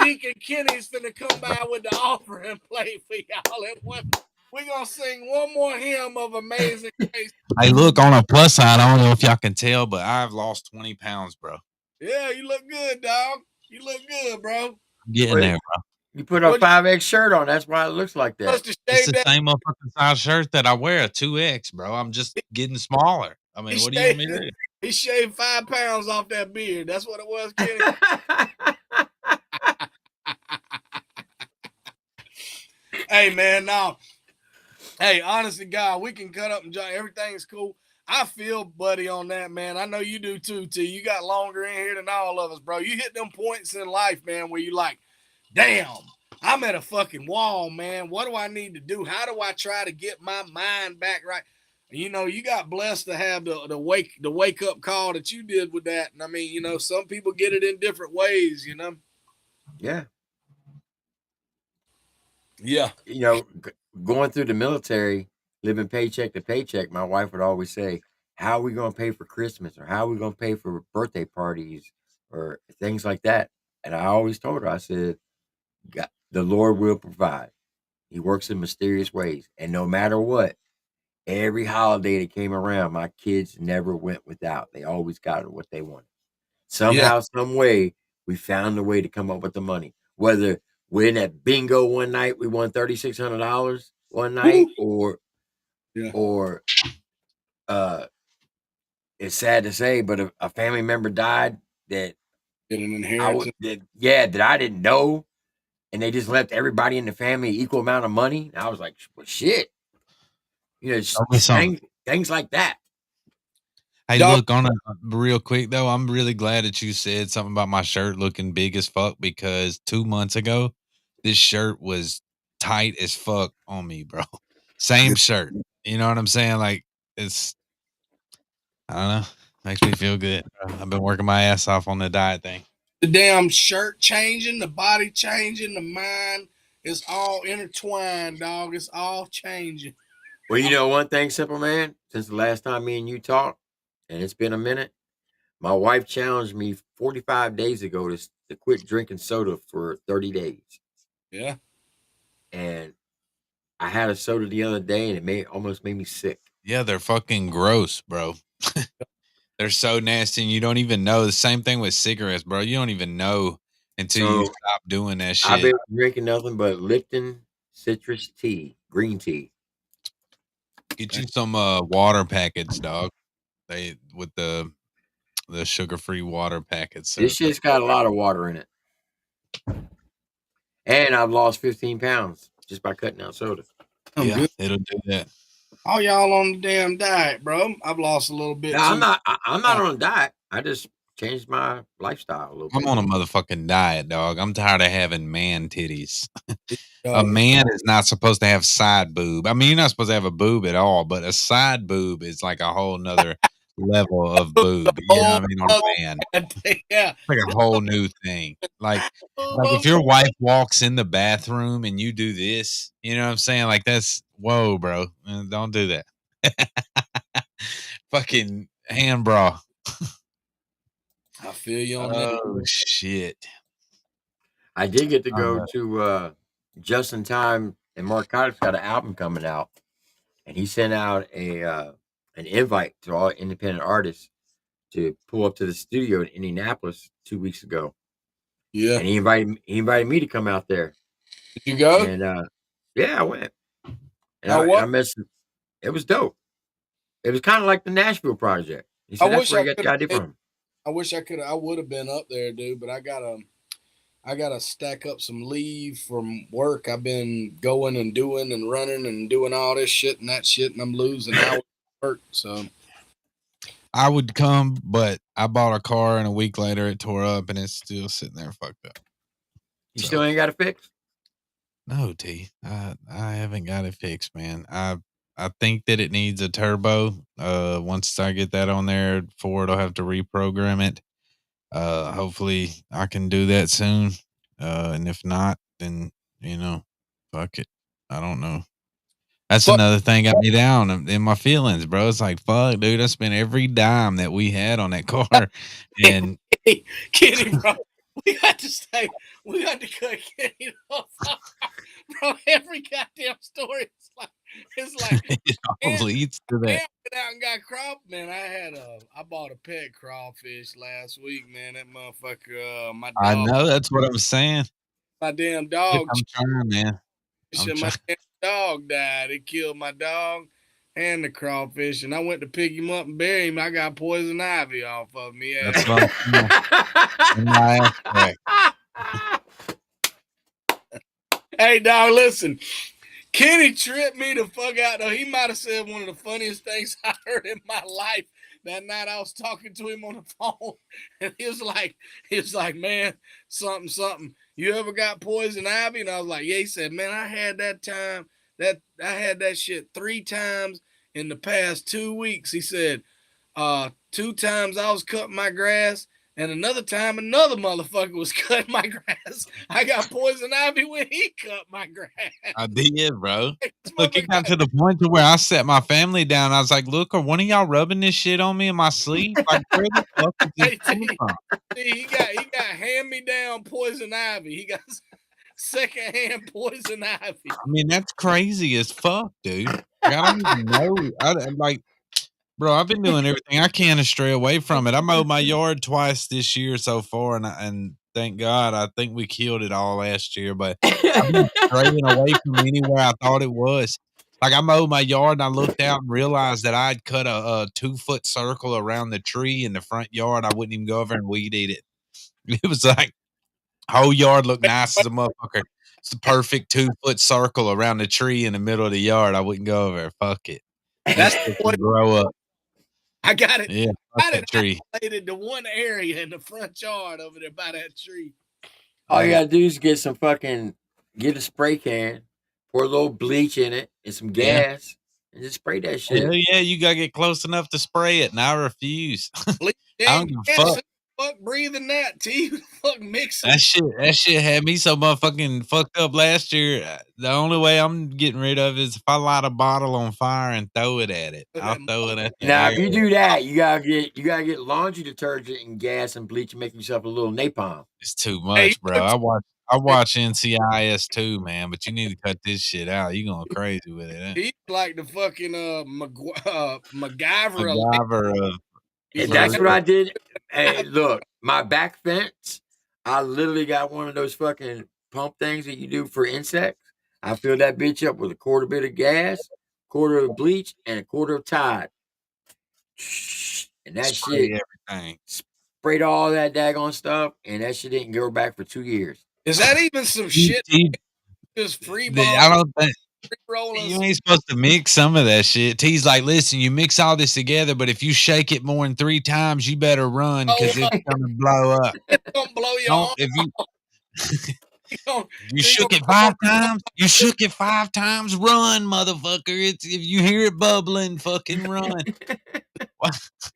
Deacon Kenny's gonna come by with the offering plate for y'all. We're gonna sing one more hymn of Amazing Grace. Hey, look, on a plus side, I don't know if y'all can tell, but I've lost 20 pounds, bro. Yeah, you look good, dog. You look good, bro. I'm getting there, bro. You put a 5X shirt on. That's why it looks like that. It's the same motherfucking size shirt that I wear, a 2X, bro. I'm just getting smaller. I mean, what do you want me to do? He shaved 5 pounds off that beard. That's what it was, Kenny. Hey, man, now, hey, honestly, God, we can cut up and jump. Everything's cool. I feel buddy on that, man. I know you do too, T. You got longer in here than all of us, bro. You hit them points in life, man, where you like, damn, I'm at a fucking wall, man. What do I need to do? How do I try to get my mind back right? You know, you got blessed to have the wake up call that you did with that. And I mean, you know, some people get it in different ways, you know. Yeah. Yeah. You know, going through the military, living paycheck to paycheck, my wife would always say, how are we going to pay for Christmas, or how are we going to pay for birthday parties or things like that? And I always told her, I said, God, the Lord will provide. He works in mysterious ways. And no matter what, every holiday that came around, my kids never went without. They always got what they wanted. Somehow, some way, we found a way to come up with the money. Whether we're in that bingo one night, we won $3,600 one night, or it's sad to say, but a family member died that get an inheritance. that I didn't know, and they just left everybody in the family equal amount of money. And I was like, well, shit, you know, things like that. Hey, look, on a real quick though, I'm really glad that you said something about my shirt looking big as fuck, because 2 months ago, this shirt was tight as fuck on me, bro. Same shirt. You know what I'm saying? Like, it's, I don't know, makes me feel good, bro. I've been working my ass off on the diet thing. The damn shirt changing, the body changing, the mind is all intertwined, dog. It's all changing. Well, you know one thing, Cymple Man, since the last time me and you talked, and it's been a minute, my wife challenged me 45 days ago to quit drinking soda for 30 days. Yeah. And I had a soda the other day, and it almost made me sick. Yeah, they're fucking gross, bro. They're so nasty, and you don't even know. The same thing with cigarettes, bro. You don't even know until you stop doing that shit. I've been drinking nothing but Lipton citrus tea, green tea. Get you some water packets, dog. They with the sugar-free water packets. This shit's got a lot of water in it. And I've lost 15 pounds just by cutting out soda. Yeah, it'll do that. All y'all on the damn diet, bro. I've lost a little bit. No, I'm not on a diet. I just changed my lifestyle a little bit. I'm on a motherfucking diet, dog. I'm tired of having man titties. A man is not supposed to have side boob. I mean, you're not supposed to have a boob at all, but a side boob is like a whole nother level of boob. You know what I mean? On a man. Yeah. It's like a whole new thing. Like if your wife walks in the bathroom and you do this, you know what I'm saying? Like, that's, whoa, bro. Don't do that. Fucking hand bra. I feel you on that. Oh, shit. I did get to go to Just in Time, and Mark Cotter's got an album coming out, and he sent out an invite to all independent artists to pull up to the studio in Indianapolis 2 weeks ago. Yeah, and he invited me to come out there. Did you go? And yeah, I went. And I messed. It was dope. It was kind of like the Nashville Project. He said that's where I got the idea from. I wish I would have been up there, dude, but I gotta stack up some leave from work. I've been going and doing and running and doing all this shit and that shit, and I'm losing hours of work. So I would come, but I bought a car, and a week later it tore up, and it's still sitting there fucked up. You still ain't got it fixed? No, T. I haven't got it fixed, man. I think that it needs a turbo. Once I get that on there, Ford will have to reprogram it. Hopefully I can do that soon. And if not, then, fuck it. I don't know. That's another thing got me down in my feelings, bro. It's like, fuck, dude, I spent every dime that we had on that car. And Kenny, bro, we got to cut Kenny off. Bro, every goddamn story it's like it all leads to that. went out and got crawfish. Man, I bought a pet crawfish last week, man. That motherfucker, my dog. I know, that's what I'm saying. My damn dog. I'm trying, man. My damn dog died. It killed my dog and the crawfish, and I went to pick him up and bury him. I got poison ivy off of me. Yeah. That's what I'm Hey, dog, listen. Kenny tripped me the fuck out, though. He might have said one of the funniest things I heard in my life. That night I was talking to him on the phone, and he was like, man, something. You ever got poison ivy? And I was like, yeah. He said, man, I had that shit 3 times in the past 2 weeks. He said, 2 times I was cutting my grass, and another time another motherfucker was cutting my grass. I got poison ivy when he cut my grass. I did, bro. Look, it got to the point to where I set my family down. I was like, look, are one of y'all rubbing this shit on me in my sleep? Like, where the fuck is this coming from? He got hand-me-down poison ivy. He got secondhand poison ivy. I mean, that's crazy as fuck, dude. Like, I don't even know. Bro, I've been doing everything I can to stray away from it. I mowed my yard twice this year so far, and thank God, I think we killed it all last year. But I've been straying away from anywhere I thought it was. Like, I mowed my yard, and I looked out and realized that I'd cut a 2-foot circle around the tree in the front yard. I wouldn't even go over and weed eat it. It was like, whole yard looked nice as a motherfucker. It's the perfect 2-foot circle around the tree in the middle of the yard. I wouldn't go over. Fuck it. That's what grow up. I got it. Yeah, got it tree. Isolated to one area in the front yard over there by that tree. All you gotta do is get a spray can, pour a little bleach in it and some gas, and just spray that shit. Hell yeah, you gotta get close enough to spray it, and I refuse. I don't give a fuck. Fuck breathing that, T. Fuck mixing. That shit had me so motherfucking fucked up last year. The only way I'm getting rid of it is if I light a bottle on fire and throw it at it. I'll throw it at the Now, air. if you do that, you gotta get laundry detergent and gas and bleach and make yourself a little napalm. It's too much, bro. I watch NCIS too, man, but you need to cut this shit out. You going crazy with it. He's like the fucking MacGyver of. And that's what I did. Hey, look, my back fence, I literally got one of those fucking pump things that you do for insects. I filled that bitch up with a quarter bit of gas, quarter of bleach, and a quarter of Tide. And that shit everything. Sprayed all that daggone stuff, and that shit didn't go back for 2 years. Is that even some shit? Just free ball. I don't think. You ain't supposed to mix some of that shit. T's like, listen, you mix all this together, but if you shake it more than 3 times, you better run because it's gonna blow up. It's gonna blow you off. If you shook it 5 times, run, motherfucker. If you hear it bubbling, fucking run. I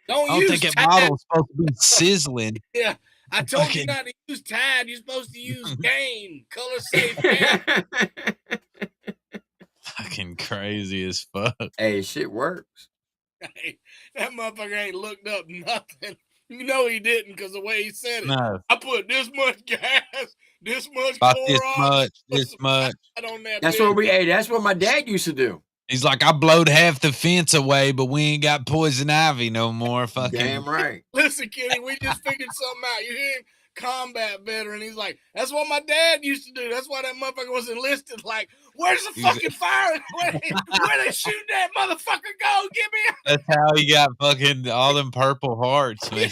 don't think that bottle's supposed to be sizzling. Yeah. I told you not to use Tide. You're supposed to use Gain. Color safe Gain. Fucking crazy as fuck. Hey, shit works. Hey, that motherfucker ain't looked up nothing. You know he didn't because the way he said it. No. I put this much gas, this much chloride, this much. That's what my dad used to do. He's like, I blowed half the fence away, but we ain't got poison ivy no more. Fucking damn right. Listen, Kenny, we just figured something out. You hear him? Combat veteran. He's like, that's what my dad used to do. That's why that motherfucker was enlisted. Like, where's the fucking fire? Where they shooting that motherfucker go? Give me That's how he got fucking all them purple hearts, man.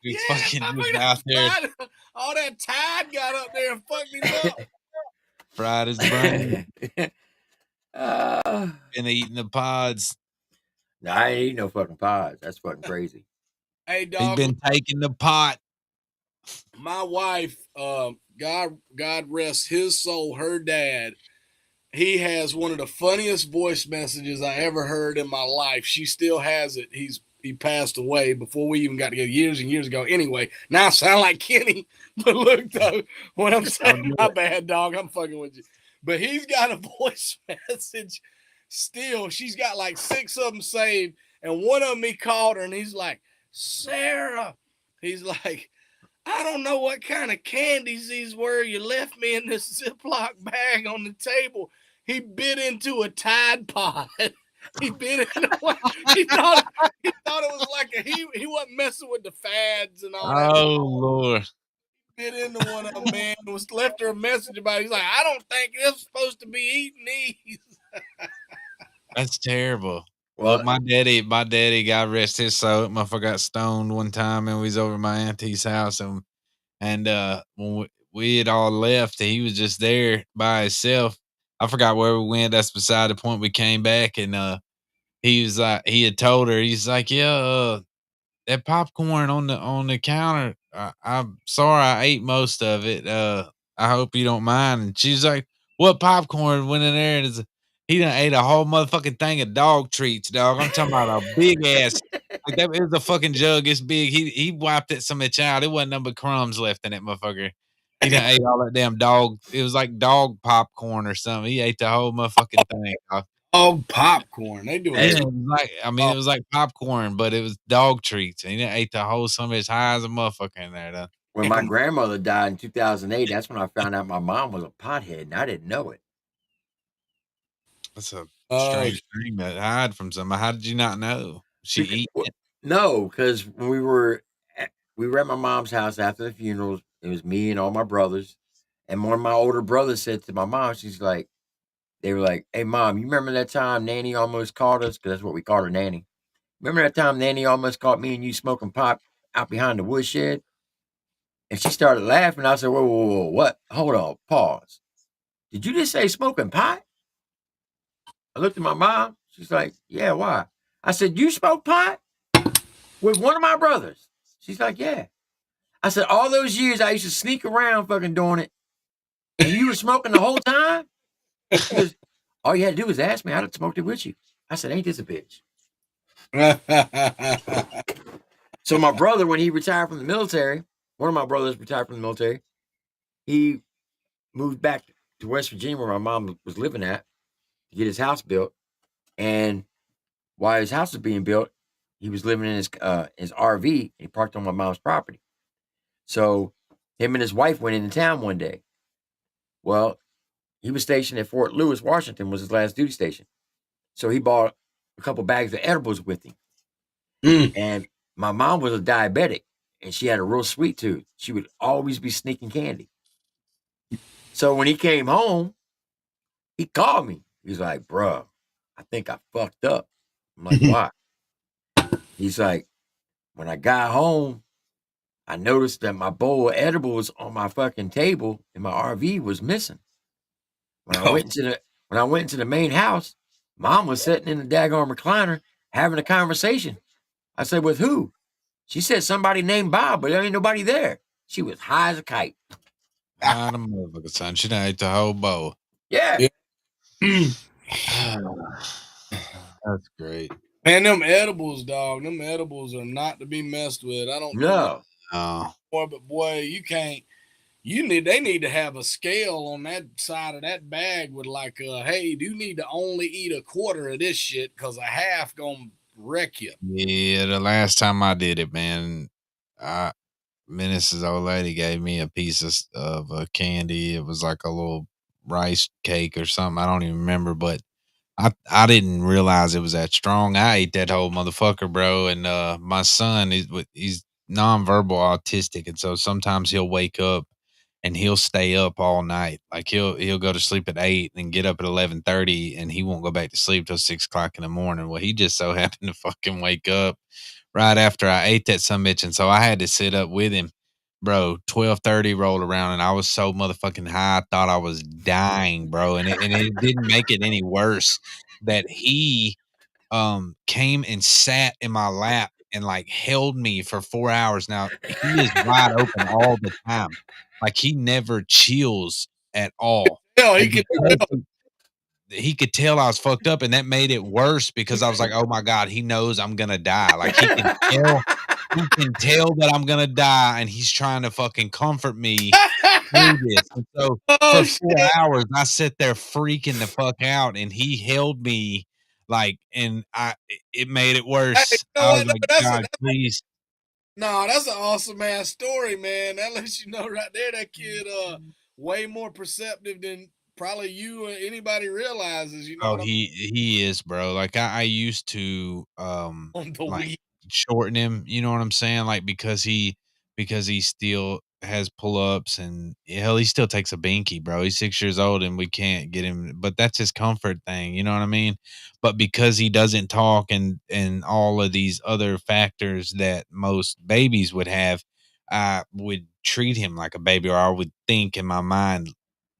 He fucking was out there. All that Tide got up there and fucked him up. Fried his brain. Been eating the pods. No, I ain't eating no fucking pods. That's fucking crazy. Hey, dog. He's been taking the pot. My wife, God rest his soul, her dad, he has one of the funniest voice messages I ever heard in my life. She still has it. He passed away before we even got together years and years ago. Anyway, now I sound like Kenny. But look, though, when I'm saying my bad, dog, I'm fucking with you. But he's got a voice message still, she's got like 6 of them saved. And one of them, he called her and he's like, Sarah, he's like, I don't know what kind of candies these were. You left me in this Ziploc bag on the table. He bit into a Tide Pod. He bit into one. He thought it was like he wasn't messing with the fads and all that. Oh Lord. Bit into one of them, man. Was left her a message about it. He's like, I don't think you're supposed to be eating these. That's terrible. Well, my daddy, God rest his soul, motherfucker got stoned one time, and we was over at my auntie's house, and when we had all left, he was just there by himself. I forgot where we went. That's beside the point. We came back, and he was like, he had told her, he's like, yeah, that popcorn on the counter. I'm sorry, I ate most of it. I hope you don't mind. And she's like, what popcorn went in there? And he done ate a whole motherfucking thing of dog treats, dog. I'm talking about a big ass. Like that is a fucking jug. It's big. He wiped it some of it out. It wasn't nothing but crumbs left in it, motherfucker. He done ate all that damn dog. It was like dog popcorn or something. He ate the whole motherfucking thing. Dog. Oh, popcorn. They do it. Yeah, it was like popcorn, but it was dog treats. And he done ate the whole some of his high as a motherfucker in there, though. When my grandmother died in 2008, that's when I found out my mom was a pothead, and I didn't know it. That's a strange thing to hide from somebody. How did you not know? She eat it? No, because when we were at my mom's house after the funerals. It was me and all my brothers. And one of my older brothers said to my mom, they were like, hey, Mom, you remember that time Nanny almost caught us? Because that's what we called her, Nanny. Remember that time Nanny almost caught me and you smoking pot out behind the woodshed? And she started laughing. I said, whoa, what? Hold on, pause. Did you just say smoking pot? I looked at my mom. She's like, yeah, why? I said, you smoke pot with one of my brothers? She's like, yeah. I said, all those years I used to sneak around fucking doing it, and you were smoking the whole time? She goes, all you had to do was ask me. I'd have smoked it with you. I said, ain't this a bitch? So my brother, when he retired from the military, one of my brothers retired from the military, he moved back to West Virginia where my mom was living at to get his house built. And while his house was being built, he was living in his RV, and he parked on my mom's property. So him and his wife went into town one day. Well, he was stationed at Fort Lewis, Washington, was his last duty station. So he bought a couple bags of edibles with him. And my mom was a diabetic, and she had a real sweet tooth. She would always be sneaking candy. So when he came home, he called me. He's like, bro, I think I fucked up. I'm like, why? He's like, when I got home, I noticed that my bowl of edibles on my fucking table in my RV was missing. When I went into the main house, Mom was sitting in the daggone recliner having a conversation. I said, with who? She said somebody named Bob, but there ain't nobody there. She was high as a kite. Not a motherfucker, son. She done ate the whole bowl. Yeah. That's great. Man, them edibles, dog. Them edibles are not to be messed with. I don't know. No. But boy, you can't. They need to have a scale on that side of that bag with like, hey, you need to only eat a quarter of this shit because a half gonna wreck you. Yeah, the last time I did it, man, Menace's old lady gave me a piece of a candy. It was like a little rice cake or something. I don't even remember, but I didn't realize it was that strong. I ate that whole motherfucker, bro. And my son, he's nonverbal autistic, and so sometimes he'll wake up and he'll stay up all night. Like he'll go to sleep at 8 and get up at 11:30, and he won't go back to sleep till 6 o'clock in the morning. Well, he just so happened to fucking wake up right after I ate that summit, and so I had to sit up with him, bro. 12:30 rolled around, and I was so motherfucking high, I thought I was dying, bro. And it didn't make it any worse that he came and sat in my lap and like held me for 4 hours. Now he is wide open all the time. Like he never chills at all. Yeah, He could tell I was fucked up, and that made it worse because I was like, oh my God, he knows I'm gonna die. Like he can tell that I'm gonna die, and he's trying to fucking comfort me through this. And so Oh, for 4 shit. hours, I sit there freaking the fuck out, and he held me like, and it made it Hey, you worse. know I was what? like, God, please. No, that's an awesome ass story, man. That lets you know right there that kid way more perceptive than probably you or anybody realizes, you know Oh, what I mean? he is, bro. Like I used to On the like weed. shorten him, you know what I'm saying? Like because he still has pull-ups, and hell, he still takes a binky, bro. He's 6 years old and we can't get him, but that's his comfort thing, you know what I mean? But because he doesn't talk and all of these other factors that most babies would have, I would treat him like a baby, or I would think in my mind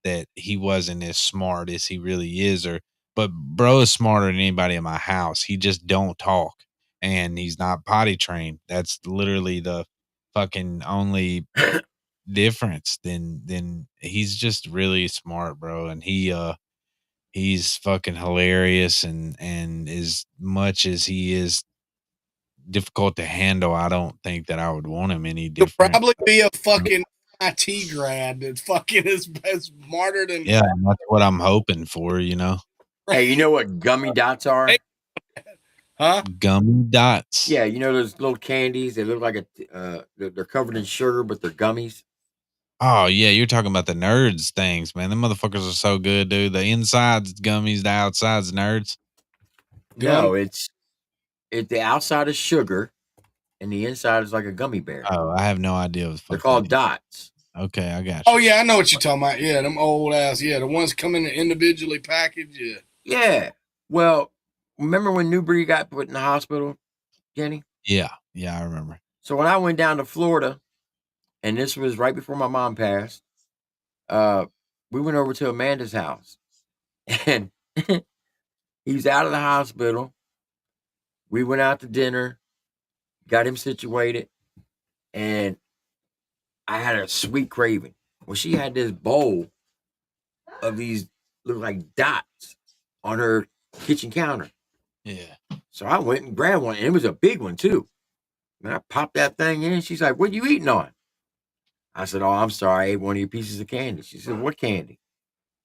that he wasn't as smart as he really is, or but bro is smarter than anybody in my house. He just don't talk, and he's not potty trained. That's literally the fucking only difference. Then he's just really smart, bro, and he's fucking hilarious, and as much as he is difficult to handle, I don't think that I would want him any He'll different. probably be a fucking IT grad that fucking is smarter than Yeah, and that's what I'm hoping for, you know. Hey, you know what gummy dots are? huh? Gummy dots. Yeah, you know those little candies. They look like they're covered in sugar, but they're gummies. Oh yeah, you're talking about the nerds things, man. Them motherfuckers are so good, dude. The inside's gummies, the outside's nerds. Gum. No, it the outside is sugar, and the inside is like a gummy bear. Oh, I have no idea what the They're fuck that called is. dots. Okay, I got you. Oh yeah, I know what you're talking about. Yeah, them old ass. Yeah, the ones coming individually packaged. Yeah. Yeah. Well, remember when Newbury got put in the hospital, Kenny? Yeah, I remember. So when I went down to Florida, and this was right before my mom passed, we went over to Amanda's house, and he's out of the hospital. We went out to dinner, got him situated, and I had a sweet craving. Well, she had this bowl of these look like dots on her kitchen counter. Yeah. So I went and grabbed one, and it was a big one too. And I popped that thing in. She's like, "What you eating on?" I said, "Oh, I'm sorry, I ate one of your pieces of candy." She said, "What candy?"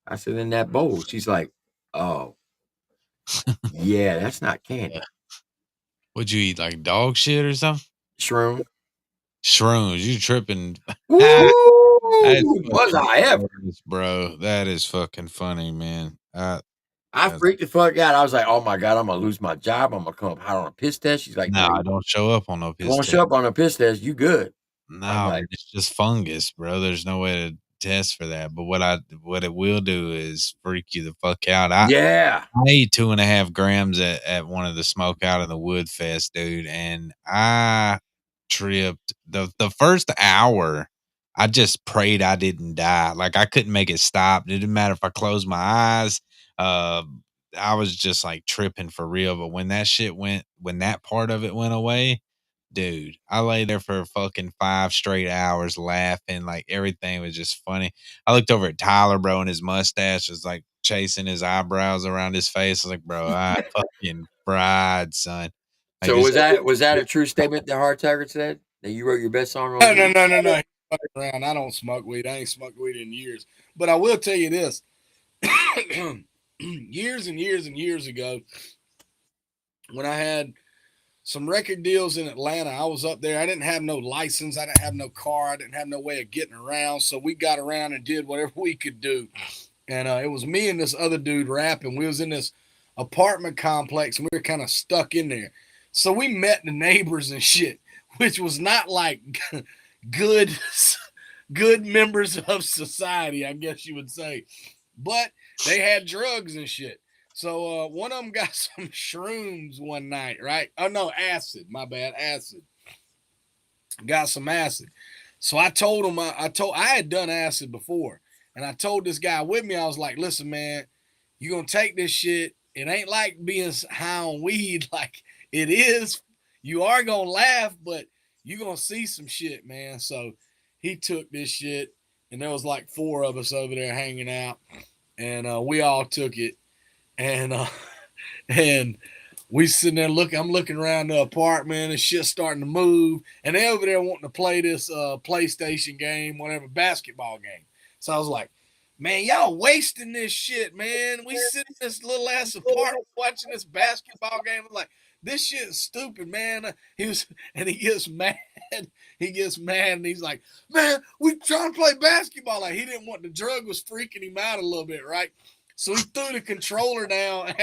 I said, "In that bowl." She's like, "Oh, yeah, that's not candy. What'd you eat, like dog shit or something? Shroom." Shrooms. You tripping? That's Woo! Was fucking I ever? hilarious, bro. That is fucking funny, man. I That's, freaked the fuck out. I was like, "Oh my god, I'm gonna lose my job. I'm gonna come out on a piss test." She's like, no, "No, I don't show up on no you piss won't test. show up on a piss test. You good?" I'm No, man, like, it's just fungus, bro. There's no way to test for that. But what it will do is freak you the fuck out. "Yeah, I ate 2.5 grams at one of the smoke out in the wood fest, dude, and I tripped the first hour. I just prayed I didn't die. Like I couldn't make it stop. It didn't matter if I closed my eyes. Uh, I was just like tripping for real. But when that part of it went away, dude, I lay there for fucking 5 straight hours laughing. Like everything was just funny. I looked over at Tyler, bro, and his mustache was like chasing his eyebrows around his face. I was like, bro, I fucking fried, son. Like So this. was that a true statement that Hard Tiger said that you wrote your best song on No, weed? no. Fucking around. I don't smoke weed. I ain't smoked weed in years. But I will tell you this: years and years and years ago, when I had some record deals in Atlanta, I was up there. I didn't have no license. I didn't have no car. I didn't have no way of getting around. So we got around and did whatever we could do. And it was me and this other dude rapping. We was in this apartment complex, and we were kind of stuck in there. So we met the neighbors and shit, which was not like good good members of society, I guess you would say. But they had drugs and shit. So one of them got some shrooms one night, right? Oh no, acid. My bad, acid. Got some acid. So I told him I had done acid before, and I told this guy with me, I was like, "Listen, man, you gonna take this shit. It ain't like being high on weed. Like it is. You are gonna laugh, but you gonna see some shit, man." So he took this shit, and there was like 4 of us over there hanging out, and we all took it, and and we sitting there looking. I'm looking around the apartment, and shit starting to move, and they over there wanting to play this PlayStation game, whatever, basketball game. So I was like, man, y'all wasting this shit, man. We sit in this little ass apartment watching this basketball game. I'm like, this shit is stupid, man. He gets mad. He gets mad and he's like, man, we trying to play basketball. Like, he didn't want, the drug was freaking him out a little bit, right? So he threw the controller down,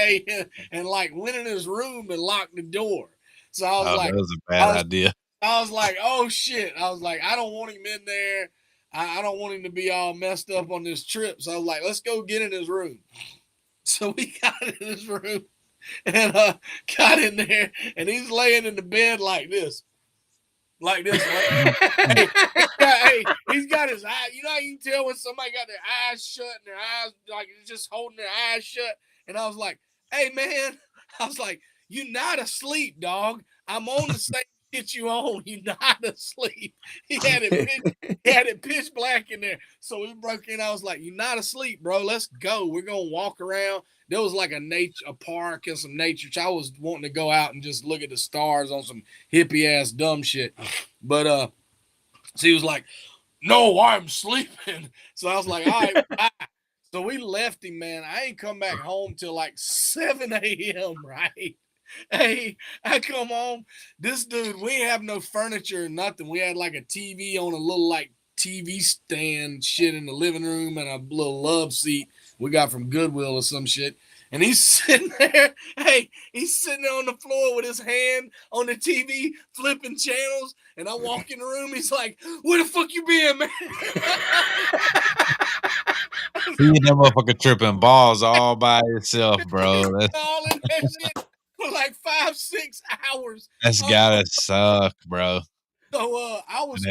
and like went in his room and locked the door. So I was like, that was a bad idea. I was like, oh shit. I was like, I don't want him in there. I don't want him to be all messed up on this trip. So I was like, let's go get in his room. So we got in his room and got in there, and he's laying in the bed like this. Like this. Hey, he's got his eye. You know how you can tell when somebody got their eyes shut and their eyes, like, just holding their eyes shut. And I was like, hey, man. I was like, you not asleep, dog. I'm on the same shit you on. You not asleep. He had it pitch black in there. So we broke in. I was like, you not asleep, bro. Let's go. We're going to walk around. There was like a park and some nature. I was wanting to go out and just look at the stars on some hippie ass dumb shit. But so he was like, no, I'm sleeping. So I was like, all right, bye. So we left him, man. I ain't come back home till like 7 a.m., right? Hey, I come home. This dude, we ain't have no furniture or nothing. We had like a TV on a little like TV stand shit in the living room and a little love seat we got from Goodwill or some shit. And he's sitting there. Hey, he's sitting there on the floor with his hand on the TV, flipping channels. And I walk in the room. He's like, where the fuck you been, man? He that motherfucker tripping balls all by himself, bro. That's all in that shit for like 5-6 hours. That's gotta suck, bro. So I was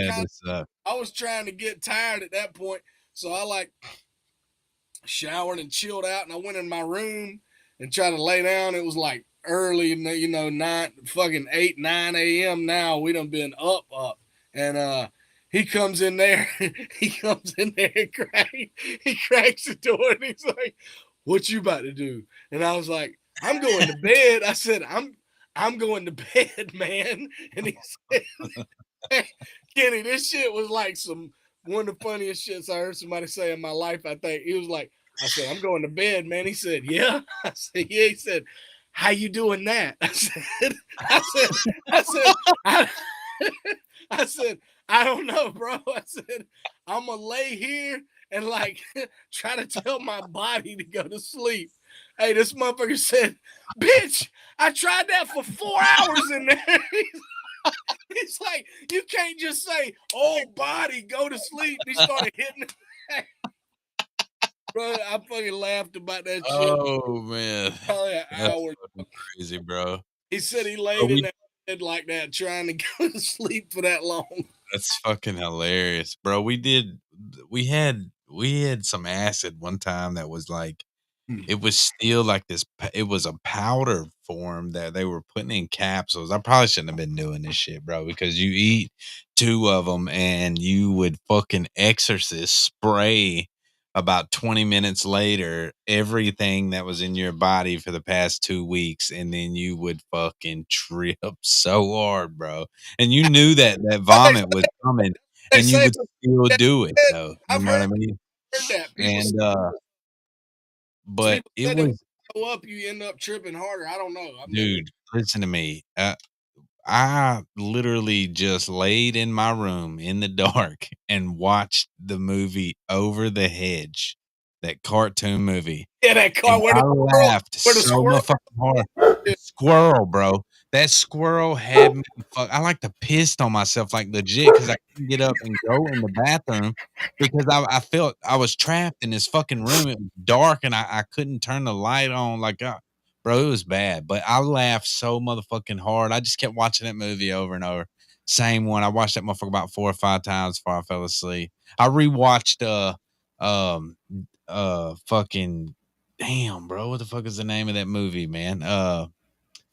trying to get tired at that point. So I like showered and chilled out, and I went in my room and tried to lay down. It was like early, 8, 9 a.m. now. We done been up. And he comes in there. He cracks the door, and he's like, what you about to do? And I was like, I'm going to bed. I said, I'm going to bed, man. And he said, hey, Kenny, this shit was like one of the funniest shits I heard somebody say in my life, I think. He was like, I said, I'm going to bed, man. He said, yeah. I said, yeah. He said, how you doing that? I said, I don't know, bro. I said, I'm going to lay here and like try to tell my body to go to sleep. Hey, this motherfucker said, bitch, I tried that for 4 hours in there. He's like, you can't just say, oh, body, go to sleep. He started hitting it. Bro, I fucking laughed about that shit. Oh, man. Probably an hour. Crazy, bro. He said he laid in that bed like that, trying to go to sleep for that long. That's fucking hilarious, bro. We had some acid one time that was like, it was still like this. It was a powder form that they were putting in capsules. I probably shouldn't have been doing this shit, bro, because you eat 2 of them and you would fucking exorcist spray about 20 minutes later everything that was in your body for the past 2 weeks, and then you would fucking trip so hard, bro. And you knew that vomit was coming, and you would still do it, though. You know what I mean? And but it was go up, you end up tripping harder. I don't know. Dude, listen to me. I literally just laid in my room in the dark and watched the movie Over the Hedge, that cartoon movie. Yeah, that car. I laughed so motherfucking hard. Squirrel, bro. That squirrel had me. I like to pissed on myself, like legit, because I couldn't get up and go in the bathroom because I felt I was trapped in this fucking room. It was dark and I couldn't turn the light on. Like, bro, it was bad. But I laughed so motherfucking hard. I just kept watching that movie over and over. Same one. I watched that motherfucker about 4 or 5 times before I fell asleep. I rewatched fucking damn, bro, what the fuck is the name of that movie, man?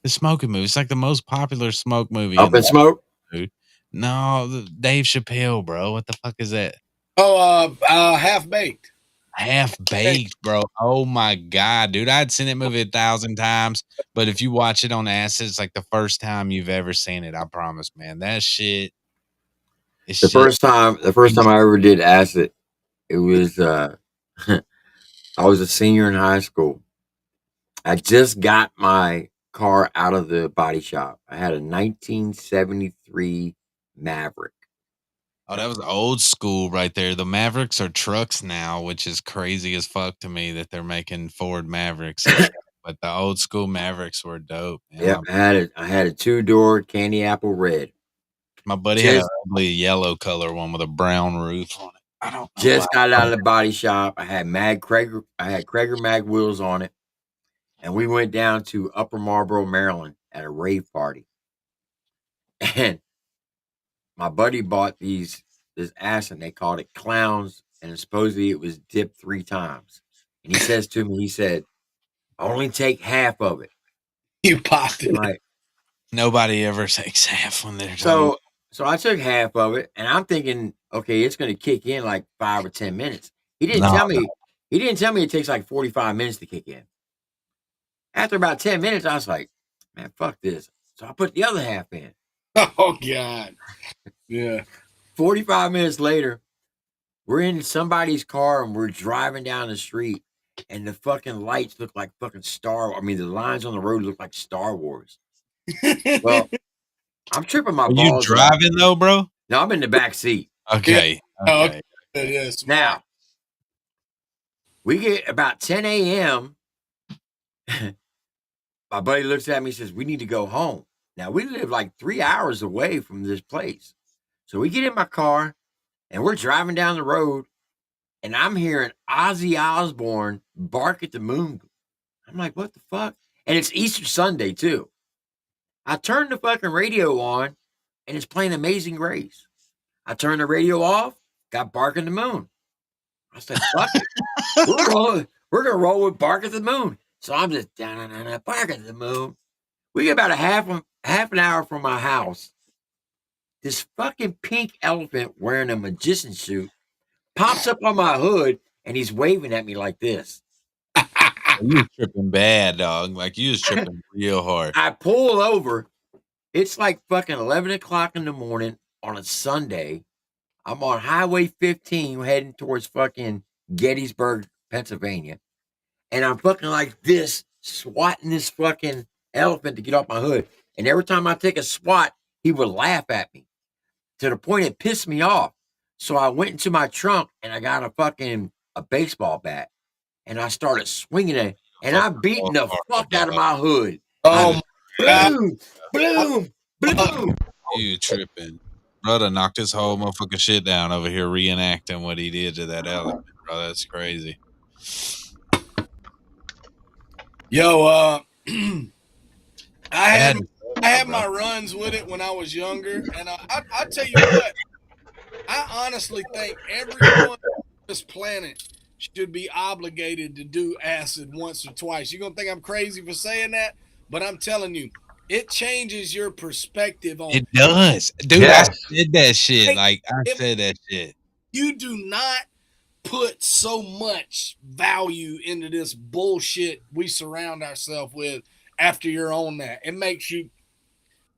The smoking movie. It's like the most popular smoke movie. Up in Smoke? Dude. No, Dave Chappelle, bro. What the fuck is that? Oh, Half Baked. Half Baked, bro. Oh my god, dude. I'd seen that movie 1,000 times, but if you watch it on acid, it's like the first time you've ever seen it. I promise, man. That shit. The first time I ever did acid, It was I was a senior in high school. I just got my car out of the body shop. I had a 1973 Maverick. Oh, that was old school right there. The Mavericks are trucks now, which is crazy as fuck to me that they're making Ford Mavericks and shit. But the old school Mavericks were dope. Yep, I had a 2-door candy apple red. My buddy had a ugly yellow color one with a brown roof on it. I don't know. Just got out of the body shop. I had Krager mag wheels on it. And we went down to Upper Marlboro, Maryland at a rave party. And my buddy bought this acid, they called it Clowns, and supposedly it was dipped 3 times. And he says to me, he said, only take half of it. You popped it. Like, nobody ever takes half when they're so I took half of it, and I'm thinking, okay, it's going to kick in like 5 or 10 minutes. He didn't tell me it takes like 45 minutes to kick in. After about 10 minutes, I was like, man, fuck this. So I put the other half in. Oh, God. Yeah. 45 minutes later, we're in somebody's car and we're driving down the street, and the fucking lights look like fucking the lines on the road look like Star Wars. Well, I'm tripping my balls. You driving though, bro? No, I'm in the back seat. Okay. Okay. Yes. Now, we get about 10 a.m. My buddy looks at me and says, we need to go home. Now, we live like 3 hours away from this place. So we get in my car and we're driving down the road, and I'm hearing Ozzy Osbourne bark at the moon. I'm like, what the fuck? And it's Easter Sunday, too. I turned the fucking radio on, and it's playing Amazing Grace. I turned the radio off, got Bark at the Moon. I said, fuck it. We're going to roll with Bark at the Moon. So I'm just down, Bark at the Moon. We get about a half an hour from my house. This fucking pink elephant wearing a magician suit pops up on my hood, and he's waving at me like this. You was tripping bad, dog. Like, you was tripping real hard. I pull over. It's like fucking 11 o'clock in the morning on a Sunday. I'm on Highway 15 heading towards fucking Gettysburg, Pennsylvania. And I'm fucking like this, swatting this fucking elephant to get off my hood. And every time I take a swat, he would laugh at me to the point it pissed me off. So I went into my trunk and I got a baseball bat, and I started swinging it, and I'm beating the fuck out of my hood. Oh, boom, boom, boom. You tripping. Brother knocked his whole motherfucking shit down over here reenacting what he did to that elephant, bro. That's crazy. Yo, I had my runs with it when I was younger, and I tell you what, I honestly think everyone on this planet should be obligated to do acid once or twice. You're gonna think I'm crazy for saying that, but I'm telling you, it changes your perspective on it. Does, dude. Yes. I said that shit. Like, I said that shit. You do not put so much value into this bullshit we surround ourselves with after you're on that. It makes you,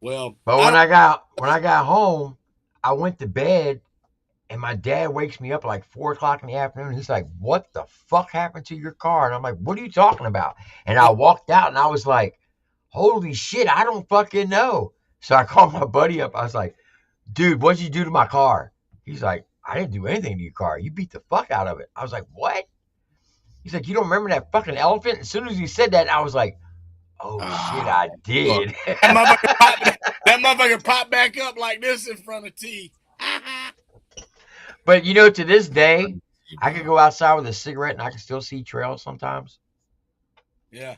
well. But when I got home, I went to bed, and my dad wakes me up like 4 o'clock in the afternoon. He's like, what the fuck happened to your car? And I'm like, what are you talking about? And I walked out, and I was like, holy shit, I don't fucking know. So I called my buddy up. I was like, dude, what'd you do to my car? He's like, I didn't do anything to your car. You beat the fuck out of it. I was like, what? He's like, you don't remember that fucking elephant? As soon as he said that, I was like, oh shit, I did. That motherfucker popped back up like this in front of T. But to this day, I could go outside with a cigarette and I can still see trails sometimes. Yeah.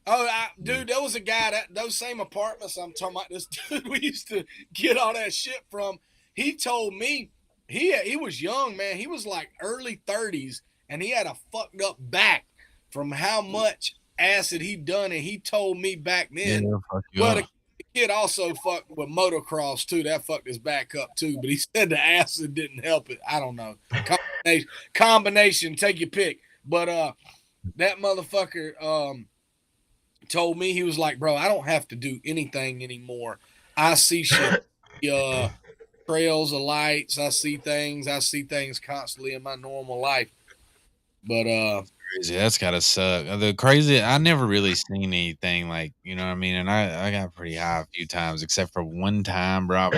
Oh, dude, there was a guy those same apartments I'm talking about. This dude we used to get all that shit from. He told me he was young, man. He was like early 30s, and he had a fucked up back from how much acid he'd done. And he told me back then, well, the kid also fucked with motocross too. That fucked his back up too. But he said the acid didn't help it. I don't know. Combination, take your pick. But that motherfucker told me, he was like, bro, I don't have to do anything anymore. I see shit trails of lights. I see things constantly in my normal life. But crazy. That's gotta suck. The crazy, I never really seen anything like, you know what I mean? And I got pretty high a few times, except for one time, bro.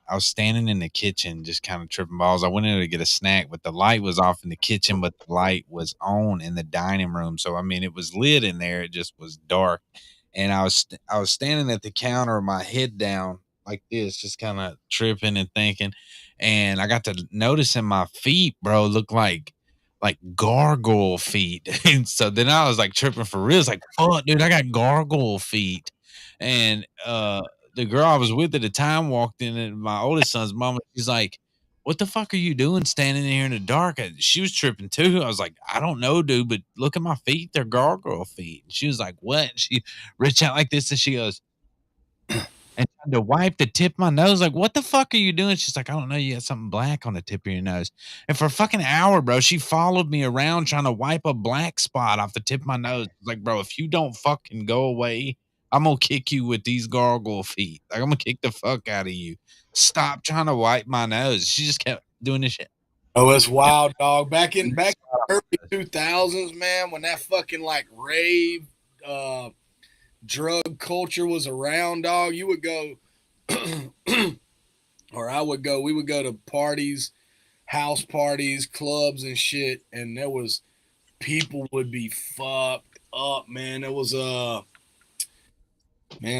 I was standing in the kitchen just kind of tripping balls. I went in to get a snack, but the light was off in the kitchen, but the light was on in the dining room. So I mean, it was lit in there. It just was dark. And I was standing at the counter, my head down like this, just kind of tripping and thinking. And I got to noticing my feet, bro, look like gargoyle feet. And so then I was like tripping for real. It's like, fuck, dude, I got gargoyle feet. And the girl I was with at the time walked in, and my oldest son's mom, she's like, "What the fuck are you doing standing here in the dark?" And she was tripping too. I was like, "I don't know, dude, but look at my feet. They're gargoyle feet." And she was like, "What?" And she reached out like this and she goes, and tried to wipe the tip of my nose. Like, what the fuck are you doing? She's like, I don't know. You got something black on the tip of your nose. And for a fucking hour, bro, she followed me around trying to wipe a black spot off the tip of my nose. Like, bro, if you don't fucking go away, I'm gonna kick you with these gargoyle feet. Like, I'm gonna kick the fuck out of you. Stop trying to wipe my nose. She just kept doing this shit. oh, it's wild, dog. Back in the early 2000s, man, when that fucking like rave drug culture was around, dog, you would go or I would go, we would go to parties, house parties, clubs and shit, and there was people would be fucked up, man. It was man,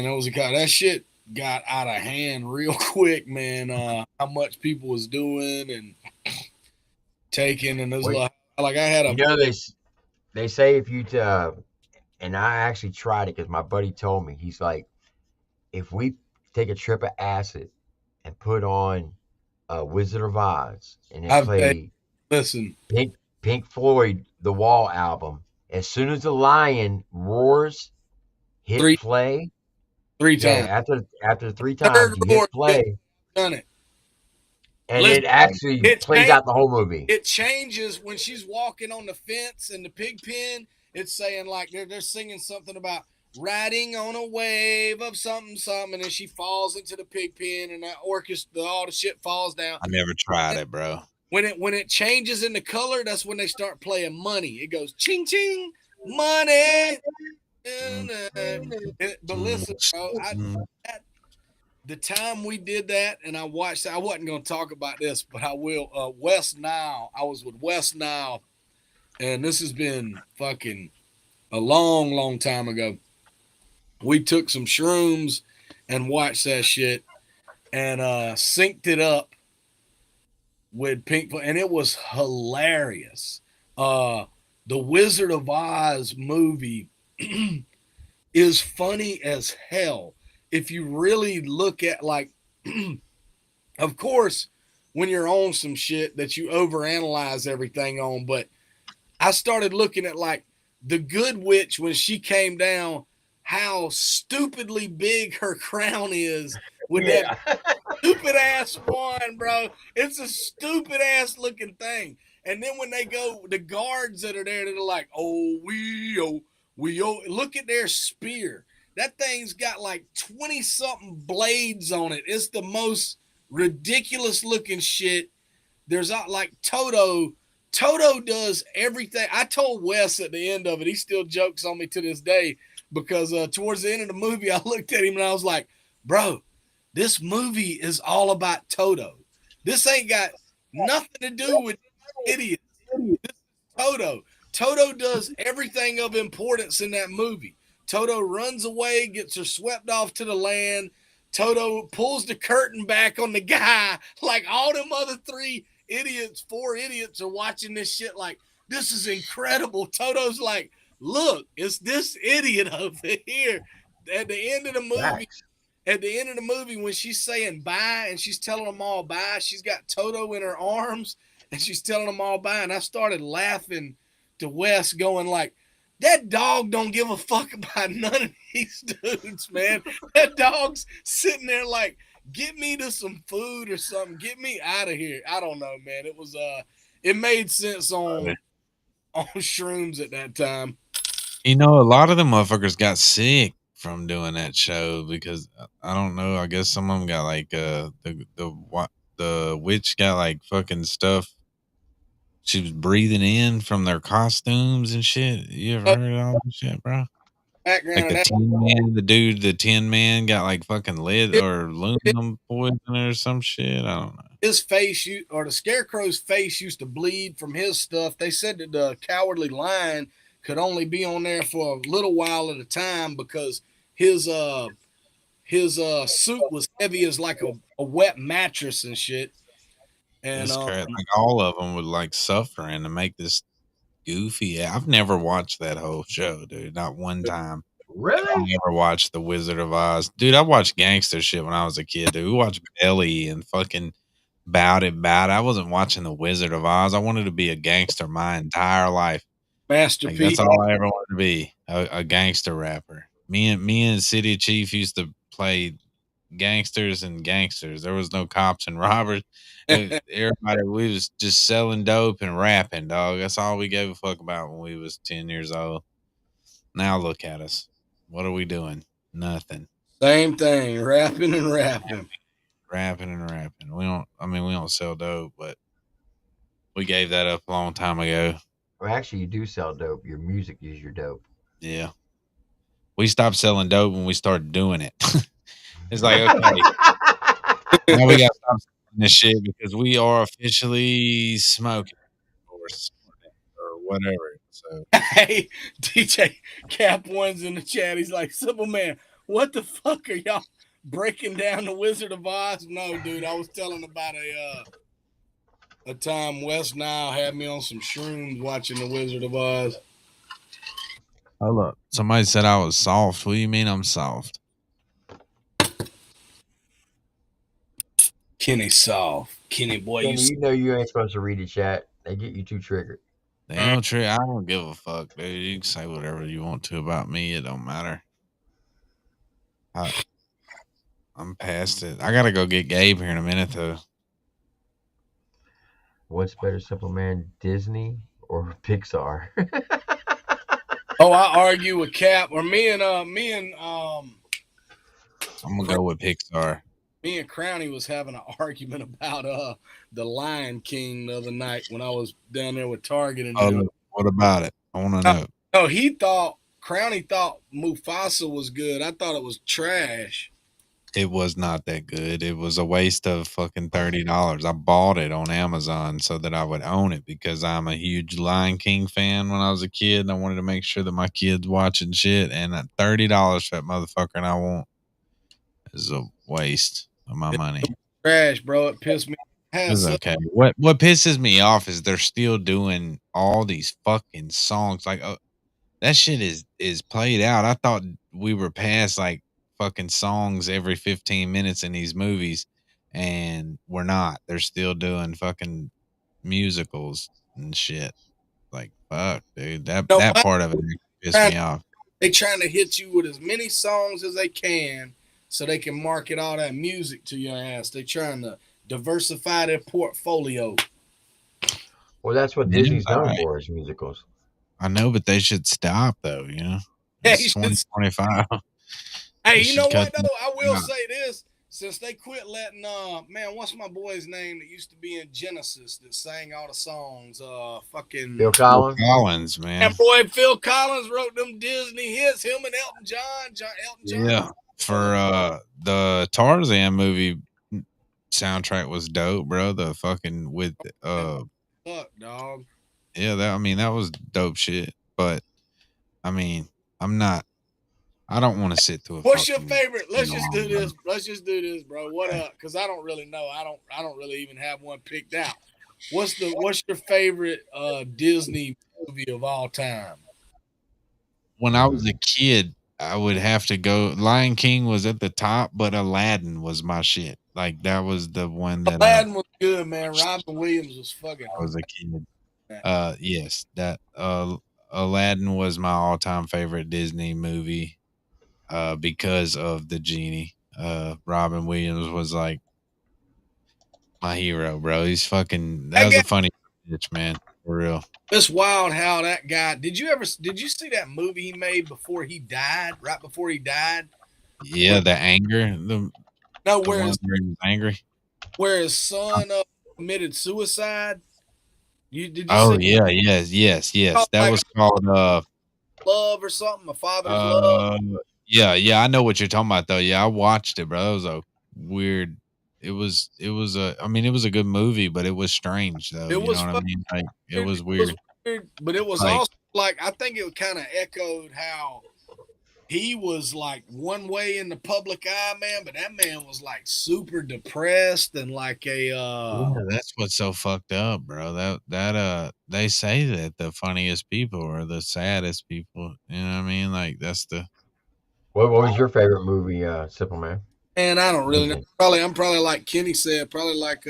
that shit got out of hand real quick, man. How much people was doing and taking, and it was like I had a. You know, they say if you and I actually tried it because my buddy told me. He's like, if we take a trip of acid and put on Wizard of Oz and then play listen Pink Floyd The Wall album, as soon as the lion roars, hit play. 3 times. After 3 times, you hit play. Done it. And it actually plays out the whole movie. It changes when she's walking on the fence in the pig pen. It's saying like they're singing something about riding on a wave of something, and then she falls into the pig pen, and that orchestra, all the shit falls down. I never tried it, bro. When it changes in the color, that's when they start playing money. It goes ching ching, money. But listen, bro, the time we did that, and I watched, I wasn't going to talk about this, but I will. West Nile, I was with West Nile, and this has been fucking a long, long time ago. We took some shrooms and watched that shit and synced it up with Pink, and it was hilarious. The Wizard of Oz movie is funny as hell if you really look at, like, of course, when you're on some shit that you overanalyze everything on, but I started looking at like the Good Witch when she came down, how stupidly big her crown is with that stupid ass wand, bro. It's a stupid ass looking thing. And then when they go, the guards that are there, they're like, we look at their spear. That thing's got like 20 something blades on it. It's the most ridiculous looking shit. There's like Toto does everything. I told Wes at the end of it, he still jokes on me to this day, because towards the end of the movie, I looked at him and I was like, bro, this movie is all about Toto. This ain't got nothing to do with idiots. This is Toto. Toto does everything of importance in that movie. Toto runs away, gets her swept off to the land. Toto pulls the curtain back on the guy. Like all them other 4 idiots are watching this shit like, this is incredible. Toto's like, look, it's this idiot over here. At the end of the movie, when she's saying bye and she's telling them all bye, she's got Toto in her arms and she's telling them all bye. And I started laughing to Wes, going like, that dog don't give a fuck about none of these dudes, man. That dog's sitting there like, get me to some food or something. Get me out of here. I don't know, man. It was it made sense on shrooms at that time. You know, a lot of the motherfuckers got sick from doing that show because I don't know. I guess some of them got like the witch got like fucking stuff. She was breathing in from their costumes and shit. You ever heard of all that shit, bro? Like Background of the that. Tin Man, the Tin Man got like fucking lead His, or aluminum poison or some shit. I don't know. his face, or the Scarecrow's face, used to bleed from his stuff. They said that the Cowardly Lion could only be on there for a little while at a time because his suit was heavy as like a wet mattress and shit. And It's crazy. Like all of them would like suffering to make this goofy. I've never watched that whole show, dude. Not one time. I Really? never watched The Wizard of Oz. Dude, I watched gangster shit when I was a kid, dude. We watched Belly and fucking Bout It. I wasn't watching The Wizard of Oz. I wanted to be a gangster my entire life. Master Like P. that's all I ever wanted to be, a gangster rapper. Me and City Chief used to play gangsters and gangsters. There was no cops and robbers. Everybody, we was just selling dope and rapping, dog. That's all we gave a fuck about when we was 10 years old. Now look at us. What are we doing? Nothing. Same thing, rapping and rapping. Rapping and rapping. We don't sell dope, but we gave that up a long time ago. Well, actually, you do sell dope. Your music is your dope. Yeah. We stopped selling dope when we started doing it. It's like, okay, now we got to stop selling this shit because we are officially smoking or snorting or whatever. So, Hey, DJ Cap One's in the chat. He's like, Cymple Man, what the fuck are y'all breaking down the Wizard of Oz? No, dude, I was telling about a time West Nile had me on some shrooms watching the Wizard of Oz. hold up. Somebody said I was soft. What do you mean I'm soft? Kenny soft. Kenny boy, Kenny, you know you ain't supposed to read the chat. They get you too triggered. They don't trigger. I don't give a fuck, dude. You can say whatever you want to about me. It don't matter. I'm past it. I gotta go get Gabe here in a minute, though. What's better, Cymple Man, Disney or Pixar? Oh, I argue with Cap, or me and I'm gonna go with Pixar. Me and Crowny was having an argument about the Lion King the other night when I was down there with Target. And what about it? I want to know. No, Crowny thought Mufasa was good. I thought it was trash. It was not that good. It was a waste of fucking $30. I bought it on Amazon so that I would own it because I'm a huge Lion King fan when I was a kid. And I wanted to make sure that my kids watching shit. And at $30 for that motherfucker, and I won't, is a waste of my money. Trash, bro. It pissed me. It's okay. What pisses me off is they're still doing all these fucking songs. Like that shit is played out. I thought we were past like fucking songs every 15 minutes in these movies, and we're not. They're still doing fucking musicals and shit. Like fuck, dude. That part of it pissed me off. They trying to hit you with as many songs as they can so they can market all that music to your ass. They trying to diversify their portfolio. Well, that's what Disney's known for, is musicals. I know, but they should stop though. You know, it's 2025. Hey, you know what though? I will say this: since they quit letting man, what's my boy's name that used to be in Genesis that sang all the songs? Fucking Phil Collins. Phil Collins, man. That boy Phil Collins wrote them Disney hits. Him and Elton John. Yeah, for the Tarzan movie soundtrack was dope, bro. The fucking with fuck, dog. Yeah, that was dope shit. But I mean, I don't want to sit through. What's your favorite? Let's just do this, bro. What up? Because I don't really know. I don't really even have one picked out. What's your favorite Disney movie of all time? When I was a kid, I would have to go. Lion King was at the top, but Aladdin was my shit. Like that was the one that Aladdin was good, man. Robin Williams was fucking. I was a kid. Yes, that Aladdin was my all-time favorite Disney movie. Because of the genie. Robin Williams was like my hero, bro. He's fucking. That was a funny bitch, man. For real. It's wild how that guy. Did you see that movie he made before he died? Right before he died. Yeah, the anger. The where one where he was angry. Where his son committed suicide. Did you Oh see? yeah, yes. That was called Love or something. A Father's Love. Yeah. I know what you're talking about though. Yeah, I watched it, bro. It was a weird. It was a. I mean, it was a good movie, but it was strange though. It You know was what I mean? Like it weird. was weird. But it was Like, also like I think it kind of echoed how he was like one way in the public eye, man, but that man was like super depressed and like a yeah, that's what's so fucked up, bro. That they say that the funniest people are the saddest people. You know what I mean? Like that's the. What was your favorite movie, Simple Man? And I don't really know. Disney. I'm probably like Kenny said, probably like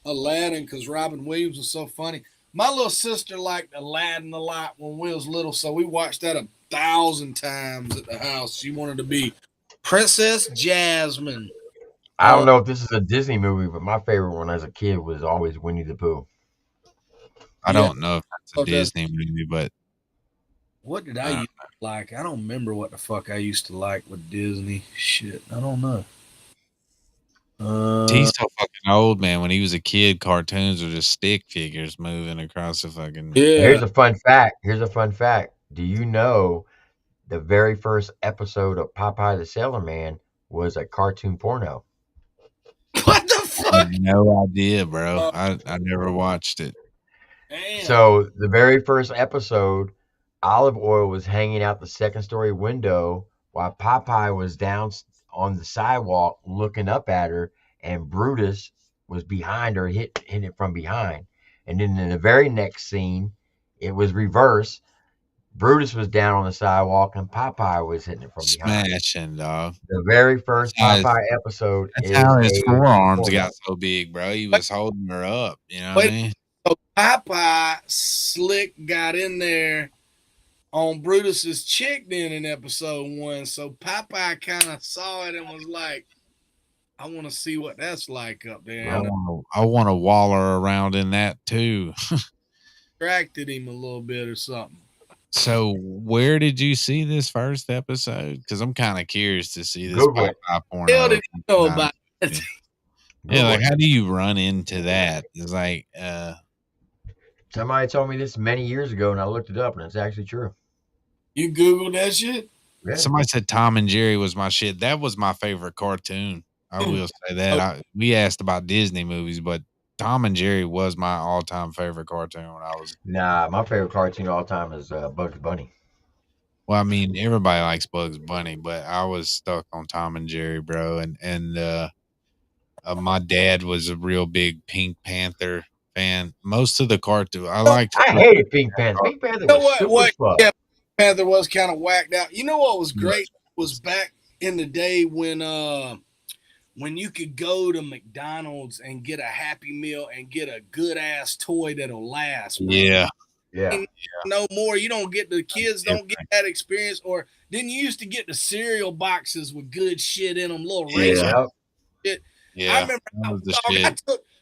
Aladdin because Robin Williams was so funny. My little sister liked Aladdin a lot when we was little, so we watched that 1,000 times at the house. She wanted to be Princess Jasmine. I don't know if this is a Disney movie, but my favorite one as a kid was always Winnie the Pooh. I Yeah. don't know if that's a Disney movie, but what did I used to like? I don't remember what the fuck I used to like with Disney. Shit, I don't know. He's so fucking old, man. When he was a kid, cartoons were just stick figures moving across the fucking. Yeah. Here's a fun fact. Do you know the very first episode of Popeye the Sailor Man was a cartoon porno? What the fuck? No idea, bro. I never watched it. Damn. So the very first episode, Olive Oil was hanging out the second story window while Popeye was down on the sidewalk looking up at her, and Brutus was behind her, hitting it from behind. And then in the very next scene, it was reverse. Brutus was down on the sidewalk and Popeye was hitting it from behind. Smashing, dog. The very first Popeye episode That's is how his forearms porno. got so big, bro. He was holding her up. You know what I mean? So Popeye slick got in there on Brutus's chick then in episode 1. So Popeye kind of saw it and was like, I want to see what that's like up there. I want to waller around in that too. Distracted him a little bit or something. So where did you see this first episode? Because I'm kind of curious to see this Google it. Popeye porno. Hell did you know about it? Yeah, like how do you run into that? It's like somebody told me this many years ago and I looked it up and it's actually true. You Googled that shit? Yeah. Somebody said Tom and Jerry was my shit. That was my favorite cartoon. I will say that. We asked about Disney movies, but Tom and Jerry was my all-time favorite cartoon when I was. Nah, my favorite cartoon of all time is Bugs Bunny. Well, I mean, everybody likes Bugs Bunny, but I was stuck on Tom and Jerry, bro. And my dad was a real big Pink Panther fan. Most of the cartoon I hated Pink Panther. Pink Panther was super fuck. Yeah, Panther was kind of whacked out. You know what was great was back in the day when you could go to McDonald's and get a Happy Meal and get a good ass toy that'll last. Bro. Yeah. No more. You don't get the kids don't get that experience. Or then you used to get the cereal boxes with good shit in them, little razor shit. Yeah. I remember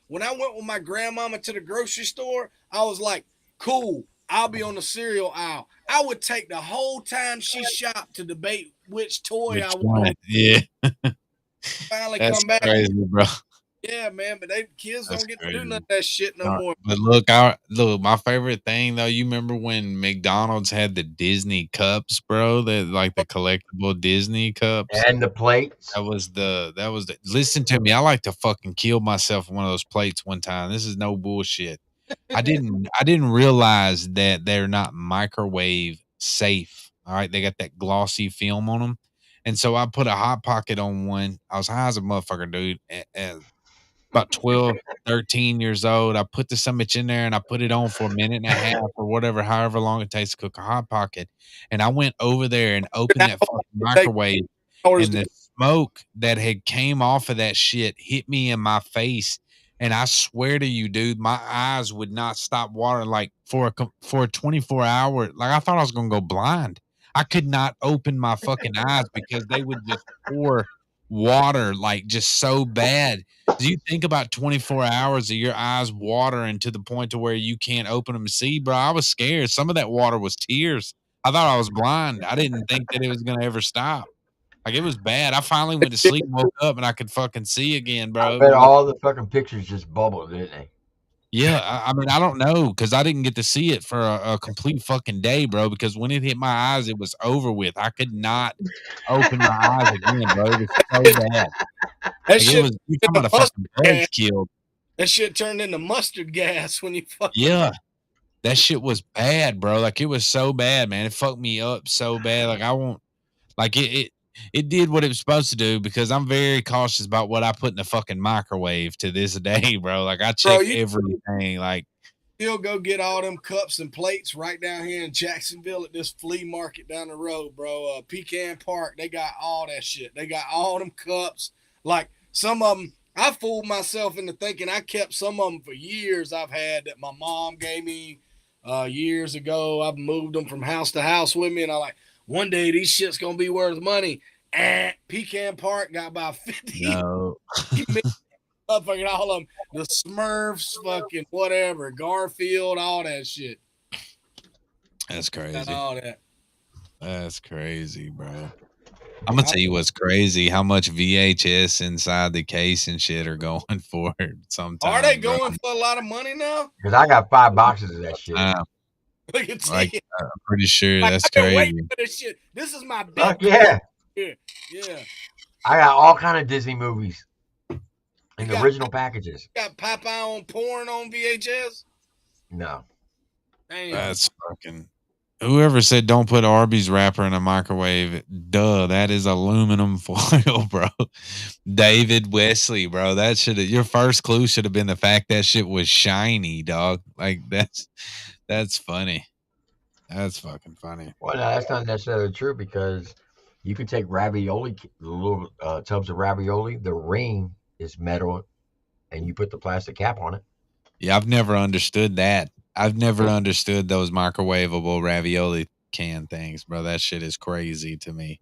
when I went with my grandmama to the grocery store, I was like, cool, I'll be on the cereal aisle. I would take the whole time she shopped to debate which toy I wanted. Yeah. Finally That's come back. Crazy, bro. Yeah, man, but kids don't get to do none of that shit no more. But look, my favorite thing though, you remember when McDonald's had the Disney cups, bro? That like the collectible Disney cups and the plates. That was the. Listen to me, I like to fucking kill myself with one of those plates one time. This is no bullshit. I didn't realize that they're not microwave safe. All right, they got that glossy film on them. And so I put a Hot Pocket on one. I was high as a motherfucker, dude. About 12, 13 years old. I put the summit in there and I put it on for a minute and a half or whatever, however long it takes to cook a Hot Pocket. And I went over there and opened that fucking microwave. And the smoke that had came off of that shit hit me in my face. And I swear to you, dude, my eyes would not stop watering like for a 24-hour. Like I thought I was going to go blind. I could not open my fucking eyes because they would just pour water like just so bad. Do you think about 24 hours of your eyes watering to the point to where you can't open them to see, bro? I was scared. Some of that water was tears. I thought I was blind. I didn't think that it was gonna ever stop. Like, it was bad. I finally went to sleep, woke up, and I could fucking see again, bro. I bet all the fucking pictures just bubbled, didn't they? Yeah, I mean, I don't know because I didn't get to see it for a complete fucking day, bro. Because when it hit my eyes, it was over with. I could not open my eyes again, bro. It was so bad. That Like, shit. you're talking about a fucking buzz killed. That shit turned into mustard gas when you fucking. Yeah, that shit was bad, bro. Like, it was so bad, man. It fucked me up so bad. Like, I won't. Like, it did what it was supposed to do because I'm very cautious about what I put in the fucking microwave to this day, bro. Like, I check everything. Like, he'll go get all them cups and plates right down here in Jacksonville at this flea market down the road, bro. Pecan Park, they got all that shit. They got all them cups. Like, some of them, I fooled myself into thinking I kept some of them for years. I've had that my mom gave me years ago. I've moved them from house to house with me, and I like, one day these shit's gonna be worth money. Pecan Park got about 50. No. Fucking all of them. The Smurfs, fucking whatever, Garfield, all that shit. That's crazy. All that. That's crazy, bro. I'm gonna tell you what's crazy. How much VHS inside the case and shit are going for sometimes. Are they going for a lot of money now? Because I got 5 boxes of that shit. Look at like, I'm pretty sure that's I've been crazy. waiting for this shit. This is my big. Fuck yeah. Yeah. I got all kind of Disney movies in the original packages. You got Popeye on porn on VHS? No. Damn. That's fucking. Whoever said don't put Arby's wrapper in a microwave, duh, that is aluminum foil, bro. David Wesley, bro, that should have, your first clue should have been the fact that shit was shiny, dog. Like, that's funny. That's fucking funny. Well, no, that's not necessarily true because you can take ravioli, little tubs of ravioli, the ring is metal, and you put the plastic cap on it. Yeah, I've never understood that. I've never understood those microwavable ravioli can things, bro. That shit is crazy to me.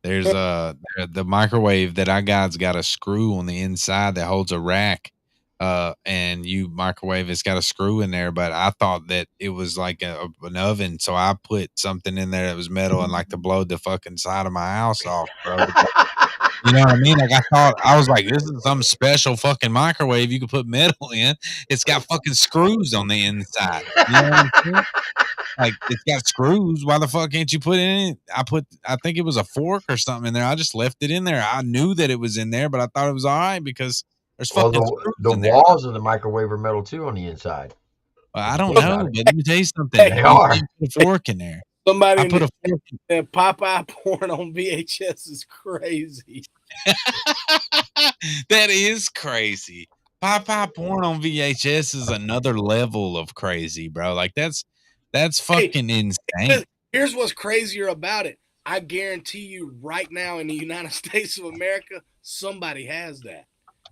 There's the microwave that I got's got a screw on the inside that holds a rack. And you microwave, it's got a screw in there, but I thought that it was like an oven, so I put something in there that was metal and like to blow the fucking side of my house off, bro. You know what I mean? Like, I was like, this is some special fucking microwave you can put metal in. It's got fucking screws on the inside. You know what I'm saying? Like, it's got screws. Why the fuck can't you put it in? I think it was a fork or something in there. I just left it in there. I knew that it was in there, but I thought it was all right because there's fucking screws the in there. walls of the microwave are metal too on the inside. Well, I don't know, but let me tell you something. They are. Put a fork in there. Somebody put a fork in Popeye porn on VHS is crazy. That is crazy. Popeye porn on VHS is another level of crazy, bro. Like, that's fucking insane. Here's what's crazier about it. I guarantee you right now in the United States of America, somebody has that.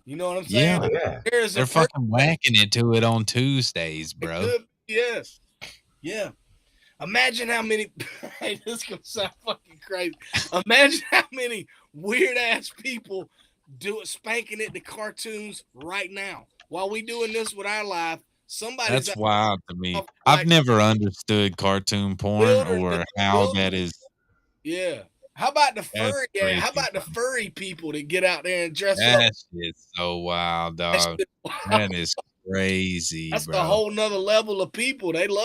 You know what I'm saying? Yeah. They're fucking whacking it to it on Tuesdays, bro. Yes. Yeah. Imagine how many. Hey, this is gonna sound fucking crazy. Imagine how many weird ass people spanking it to cartoons right now while we doing this with our life. Somebody's That's wild to me. I've never understood cartoon porn or how that is. Yeah. How about the furry? Yeah. How about the furry people that get out there and dress up? That shit's so wild, dog. That is crazy. That's bro. a whole nother level of people. They do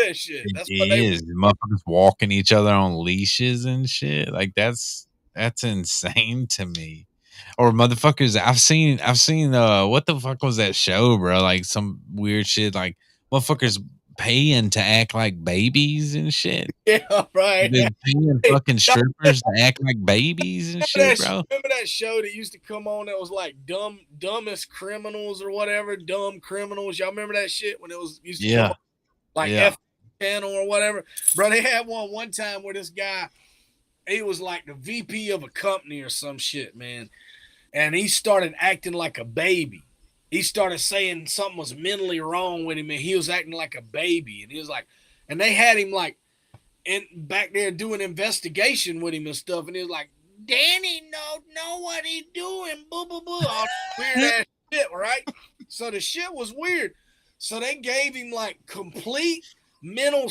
that shit. That's what they is. Motherfuckers walking each other on leashes and shit. Like, that's insane to me. Or motherfuckers, I've seen what the fuck was that show, bro? Like some weird shit, like motherfuckers paying to act like babies and shit. Yeah, right. Paying fucking strippers to act like babies and shit, bro. Remember that show that used to come on that was like dumbest criminals or whatever, dumb criminals? Y'all remember that shit when it was used to come on, like F channel or whatever? Bro, they had one time where this guy, he was like the VP of a company or some shit, man. And he started acting like a baby. He started saying something was mentally wrong with him, and he was acting like a baby. And he was like, and they had him like back there doing investigation with him and stuff. And he was like, Danny know what he doing, boo boo boo, all weird ass shit, right? So the shit was weird. So they gave him like complete mental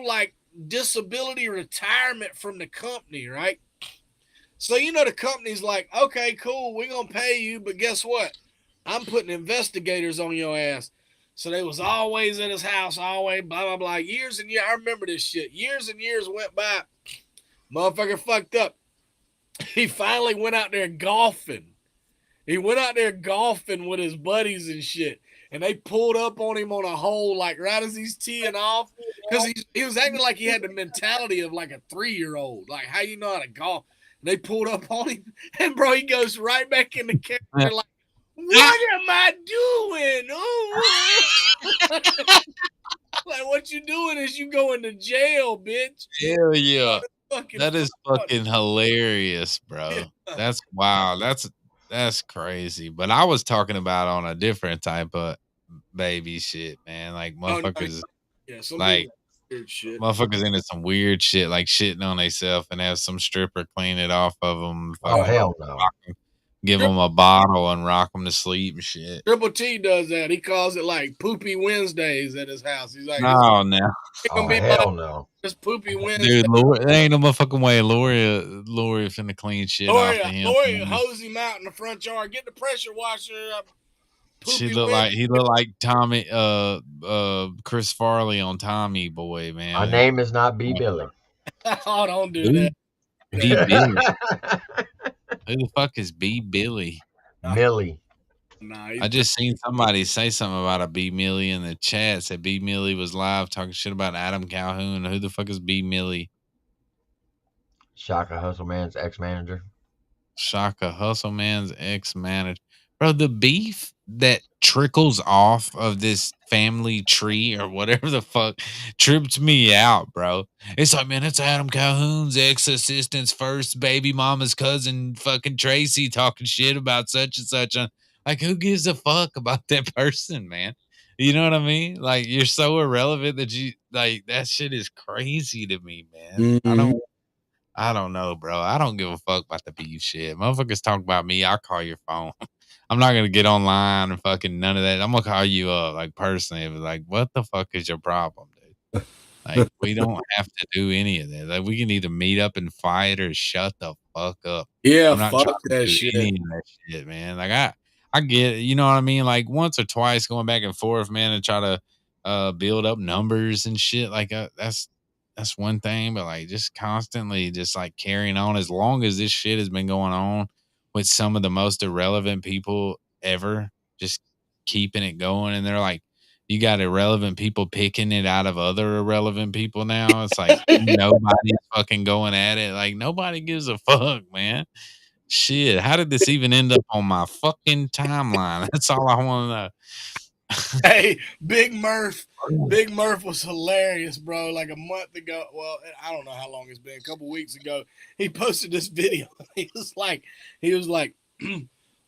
like disability retirement from the company, right? So the company's like, okay, cool, we're gonna pay you, but guess what? I'm putting investigators on your ass. So they was always in his house, always blah blah blah. Years and years, I remember this shit. Years and years went by. Motherfucker fucked up. He finally went out there golfing. He went out there golfing with his buddies and shit. And they pulled up on him on a hole, like right as he's teeing off. Because he was acting like he had the mentality of like a 3-year-old. Like, how you know how to golf? And they pulled up on him. And, bro, he goes right back in the character like, what am I doing? Oh. Like, what you doing is you going to jail, bitch. Hell yeah. That is fucking hilarious, bro. Yeah. That's wow. That's crazy. But I was talking about on a different type of baby shit, man. Like motherfuckers, like shit. Motherfuckers into some weird shit, like shitting on themselves and have some stripper clean it off of them. Oh hell no! Give them a bottle and rock them to sleep and shit. TripleT does that. He calls it like Poopy Wednesdays at his house. He's like, oh no, hell no. It's Poopy Wednesday. Dude, there ain't no motherfucking way. Lori finna clean shit off of him. Lori hose him out in the front yard. Get the pressure washer up. He looked like Tommy, Chris Farley on Tommy Boy, man. My name is not B Billy. Oh, don't do that. B Billy. Who the fuck is B Billy? Millie. Nah, I just seen somebody say something about a B Millie in the chat. Said B Millie was live talking shit about Adam Calhoun. Who the fuck is B Millie? Shaka Hustleman's ex-manager. Shaka Hustleman's ex-manager. Bro, the beef that trickles off of this family tree or whatever the fuck trips me out, bro. It's like, man, it's Adam Calhoun's ex-assistant's first baby mama's cousin, fucking Tracy, talking shit about such and such. Like, who gives a fuck about that person, man? You know what I mean? Like, you're so irrelevant that you, like, that shit is crazy to me, man. Mm-hmm. I don't know, bro. I don't give a fuck about the beef shit. Motherfuckers talk about me, I'll call your phone. I'm not gonna get online and fucking none of that. I'm gonna call you up, like, personally. Like, what the fuck is your problem, dude? Like, we don't have to do any of that. Like, we can either meet up and fight or shut the fuck up. Yeah, I'm not fuck that shit. Any of that shit, man. Like, I get it. You know what I mean? Like, once or twice going back and forth, man, and try to build up numbers and shit. Like, that's one thing. But like, just constantly, just like carrying on as long as this shit has been going on with some of the most irrelevant people ever, just keeping it going. And they're like, you got irrelevant people picking it out of other irrelevant people now. It's like nobody's fucking going at it. Like, nobody gives a fuck, man. Shit, how did this even end up on my fucking timeline? That's all I want to know. Hey, Big Murph was hilarious, bro. Like a month ago, well, I don't know how long it's been, a couple weeks ago, he posted this video. He was like,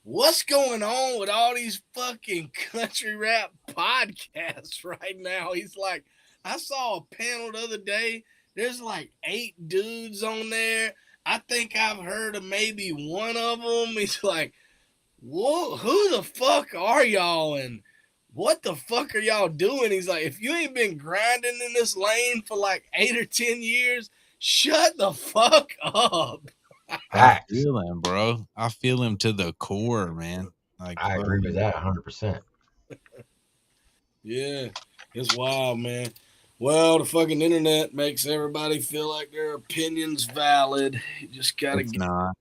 what's going on with all these fucking country rap podcasts right now? He's like, I saw a panel the other day. There's like 8 dudes on there. I think I've heard of maybe one of them. He's like, whoa, who the fuck are y'all? And what the fuck are y'all doing? He's like, if you ain't been grinding in this lane for like 8 or 10 years, shut the fuck up. I feel him, bro. I feel him to the core, man. Like, I agree with that 100%. Yeah, it's wild, man. Well, the fucking internet makes everybody feel like their opinion's valid. You just gotta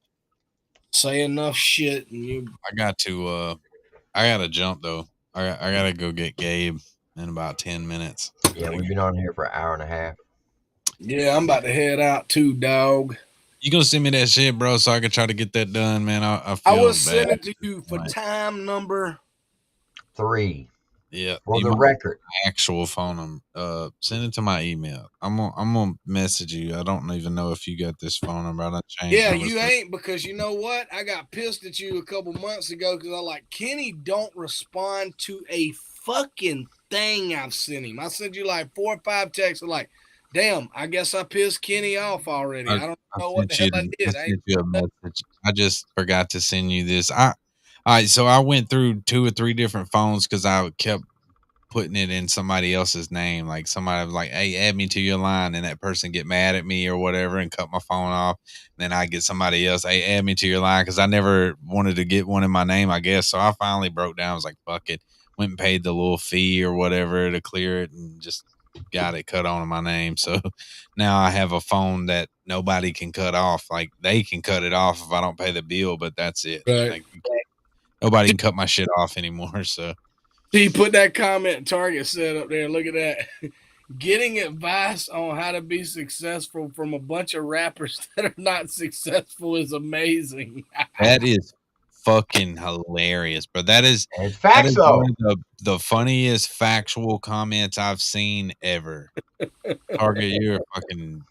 say enough shit, and you. I gotta jump though. I gotta go get Gabe in about 10 minutes. Yeah, we've been on here for an hour and a half. Yeah, I'm about to head out too, dog. You gonna send me that shit, bro, so I can try to get that done, man. I will send it to you for time number 3. Yeah, for the record. Actual phone number. Send it to my email. I'm gonna message you. I don't even know if you got this phone number. I done changed. Yeah, you ain't, because you know what? I got pissed at you a couple months ago because I like, Kenny don't respond to a fucking thing I've sent him. I sent you like 4 or 5 texts like, Damn, I guess I pissed Kenny off already. I don't know what the sent hell I did. I sent you a message. I just forgot to send you this. All right, so I went through 2 or 3 different phones because I kept putting it in somebody else's name. Like somebody was like, "Hey, add me to your line," and that person get mad at me or whatever and cut my phone off. Then I get somebody else, "Hey, add me to your line," because I never wanted to get one in my name, I guess. So I finally broke down. I was like, "Fuck it," went and paid the little fee or whatever to clear it, and just got it cut on in my name. So now I have a phone that nobody can cut off. Like they can cut it off if I don't pay the bill, but that's it. Right. Like nobody can cut my shit off anymore. So He put that comment Target said up there. Look at that. Getting advice on how to be successful from a bunch of rappers that are not successful is amazing. that is fucking hilarious, but that is And it's facts though. one of the funniest factual comments I've seen ever. Target, you're fucking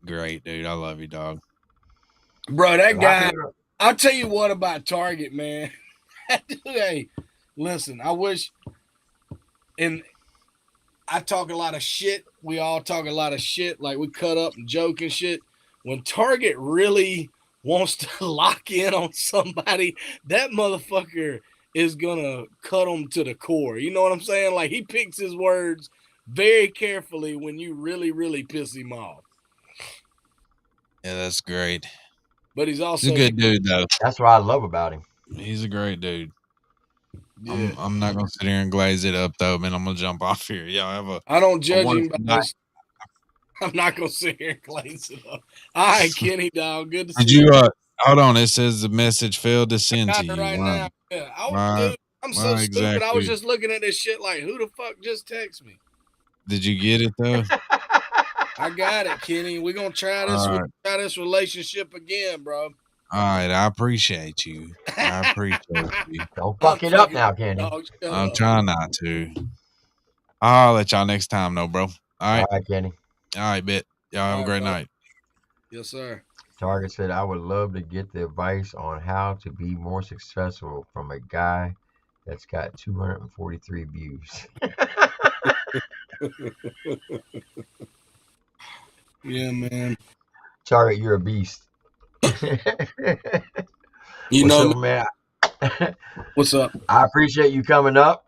great, dude. I love you, dog. Bro, that guy, I'll tell you what about Target, man. Hey, listen, I wish, and I talk a lot of shit. We all talk a lot of shit. Like we cut up and joke and shit. When Target really wants to lock in on somebody, that motherfucker is gonna cut them to the core. You know what I'm saying? Like he picks his words very carefully when you really, really piss him off. Yeah, that's great. But he's also a good dude, though. That's what I love about him. He's a great dude. Yeah. I'm not gonna sit here and glaze it up though, man. I'm gonna jump off here. Y'all have a. I don't judge him by this. I'm not gonna sit here and glaze it up. All right, Kenny, dog. Good to see you. Hold on. It says the message failed to send to you. Right now. Yeah. I'm so stupid. Exactly. I was just looking at this shit like, who the fuck just texted me? Did you get it though? I got it, Kenny. We're gonna try this. Right. Try this relationship again, bro. All right, I appreciate you. I appreciate you. Don't fuck it up now, Kenny. I'm trying not to. I'll let y'all next time, though, bro. All right. All right, Kenny. All right, bet. Y'all have a great night. Yes, sir. Target said, I would love to get the advice on how to be more successful from a guy that's got 243 views. Yeah, man. Target, you're a beast. You know, up, man. What's up? I appreciate you coming up.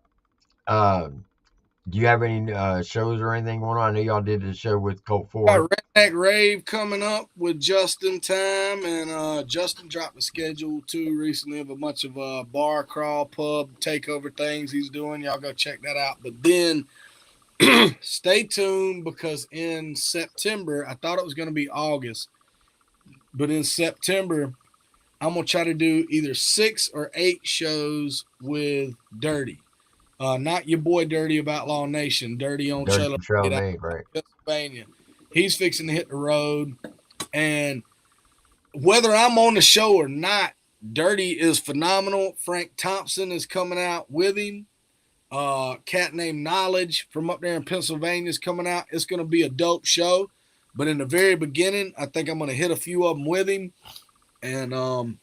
Do you have any shows or anything going on? I know y'all did the show with Colt Ford. Redneck Rave coming up with Justin Time, and Justin dropped the schedule too recently of a bunch of bar crawl pub takeover things he's doing. Y'all go check that out. But then stay tuned, because in September, I thought it was going to be August, but in September, I'm going to try to do either 6 or 8 shows with Dirty. Not your boy Dirty of Outlaw Nation, Dirty on Trail Made, right? Pennsylvania. He's fixing to hit the road. And whether I'm on the show or not, Dirty is phenomenal. Frank Thompson is coming out with him. Cat named Knowledge from up there in Pennsylvania is coming out. It's going to be a dope show. But in the very beginning, I think I'm going to hit a few of them with him. And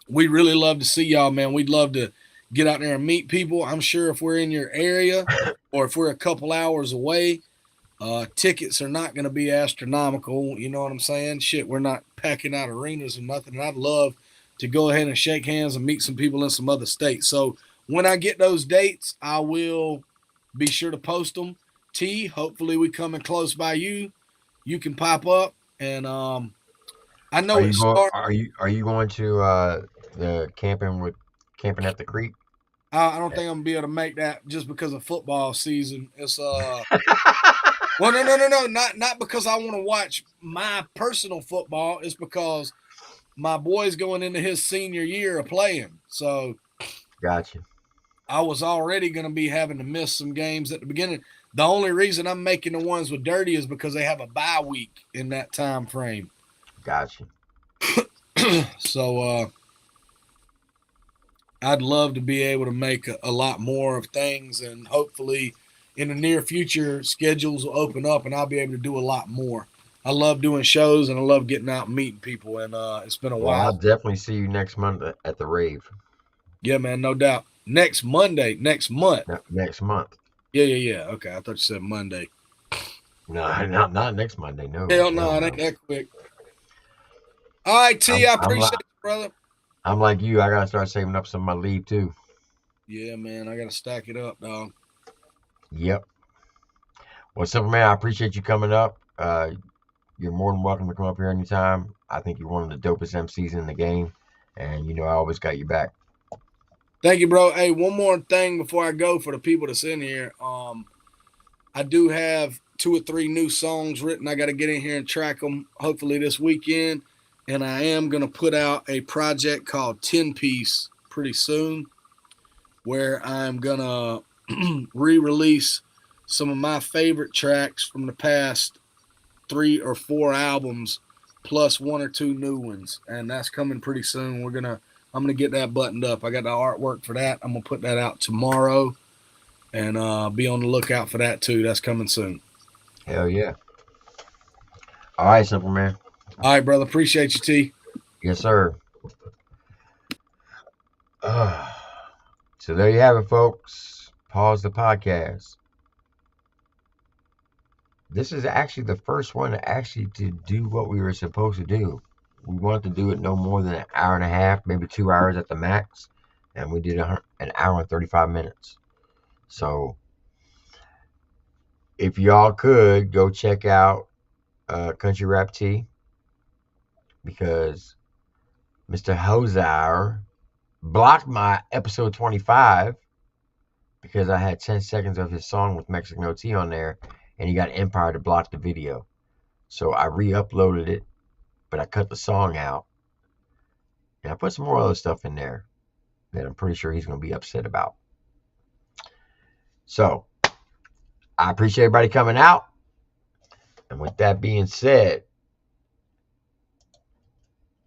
we'd really love to see y'all, man. We'd love to get out there and meet people. I'm sure if we're in your area or if we're a couple hours away, tickets are not going to be astronomical. You know what I'm saying? Shit, we're not packing out arenas or nothing. And I'd love to go ahead and shake hands and meet some people in some other states. So when I get those dates, I will be sure to post them. T, hopefully we coming close by you. You can pop up. And I know are you going to the camping at the creek? I don't think I'm gonna be able to make that just because of football season. It's well, no, not because I want to watch my personal football. It's because my boy's going into his senior year of playing. So, gotcha. I was already gonna be having to miss some games at the beginning. The only reason I'm making the ones with Dirty is because they have a bye week in that time frame. Gotcha. So, I'd love to be able to make a lot more of things, and hopefully in the near future, schedules will open up and I'll be able to do a lot more. I love doing shows and I love getting out and meeting people, and it's been a while. I'll definitely see you next month at the rave. Yeah, man, no doubt. Next month. Next month. Yeah. Okay, I thought you said Monday. No, not next Monday. No. Hell no, it ain't that quick. All right, T, I appreciate it, brother. I'm like you. I gotta start saving up some of my leave too. Yeah, man, I gotta stack it up, dog. Yep. Well, Superman, I appreciate you coming up. You're more than welcome to come up here anytime. I think you're one of the dopest MCs in the game, and I always got your back. Thank you, bro. Hey, one more thing before I go for the people that's in here. I do have 2 or 3 new songs written. I got to get in here and track them hopefully this weekend. And I am going to put out a project called 10 Piece pretty soon where I'm going to re-release some of my favorite tracks from the past 3 or 4 albums plus 1 or 2 new ones. And that's coming pretty soon. I'm going to get that buttoned up. I got the artwork for that. I'm going to put that out tomorrow and be on the lookout for that too. That's coming soon. Hell yeah. All right, Superman. All right, brother. Appreciate you, T. Yes, sir. So there you have it, folks. Pause the podcast. This is actually the first one to do what we were supposed to do. We wanted to do it no more than an hour and a half, maybe 2 hours at the max, and we did an hour and 35 minutes. So if y'all could go check out Country Rap T, because Mr. Hozauer blocked my episode 25 because I had 10 seconds of his song with Mexican OT on there, and he got Empire to block the video. So I re-uploaded it, but I cut the song out, and I put some more other stuff in there that I'm pretty sure he's going to be upset about. So I appreciate everybody coming out. And with that being said,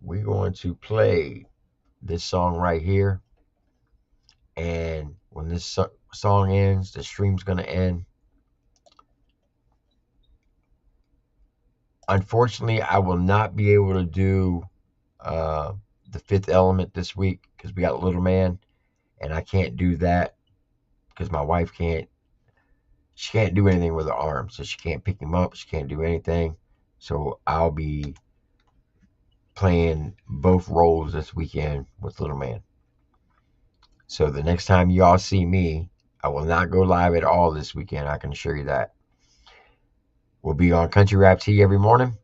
we're going to play this song right here. And when this song ends, the stream's going to end. Unfortunately, I will not be able to do the Fifth Element this week because we got Little Man, and I can't do that because my wife can't. She can't do anything with her arm, so she can't pick him up. She can't do anything. So I'll be playing both roles this weekend with Little Man. So the next time y'all see me, I will not go live at all this weekend. I can assure you that. We'll be on Country Rap T every morning.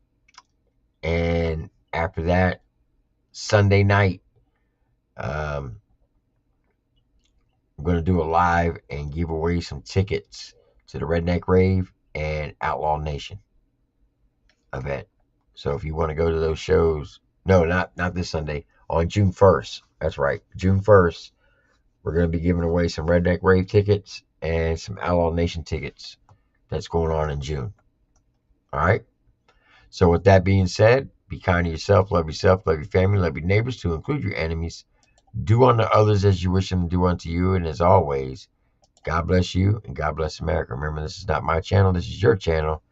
And after that, Sunday night, I'm going to do a live and give away some tickets to the Redneck Rave and Outlaw Nation event. So if you want to go to those shows, no, not this Sunday, on June 1st. That's right, June 1st. We're going to be giving away some Redneck Rave tickets and some Outlaw Nation tickets. That's going on in June. All right. So with that being said, be kind to yourself, love your family, love your neighbors, to include your enemies. Do unto others as you wish them to do unto you. And as always, God bless you and God bless America. Remember, this is not my channel. This is your channel.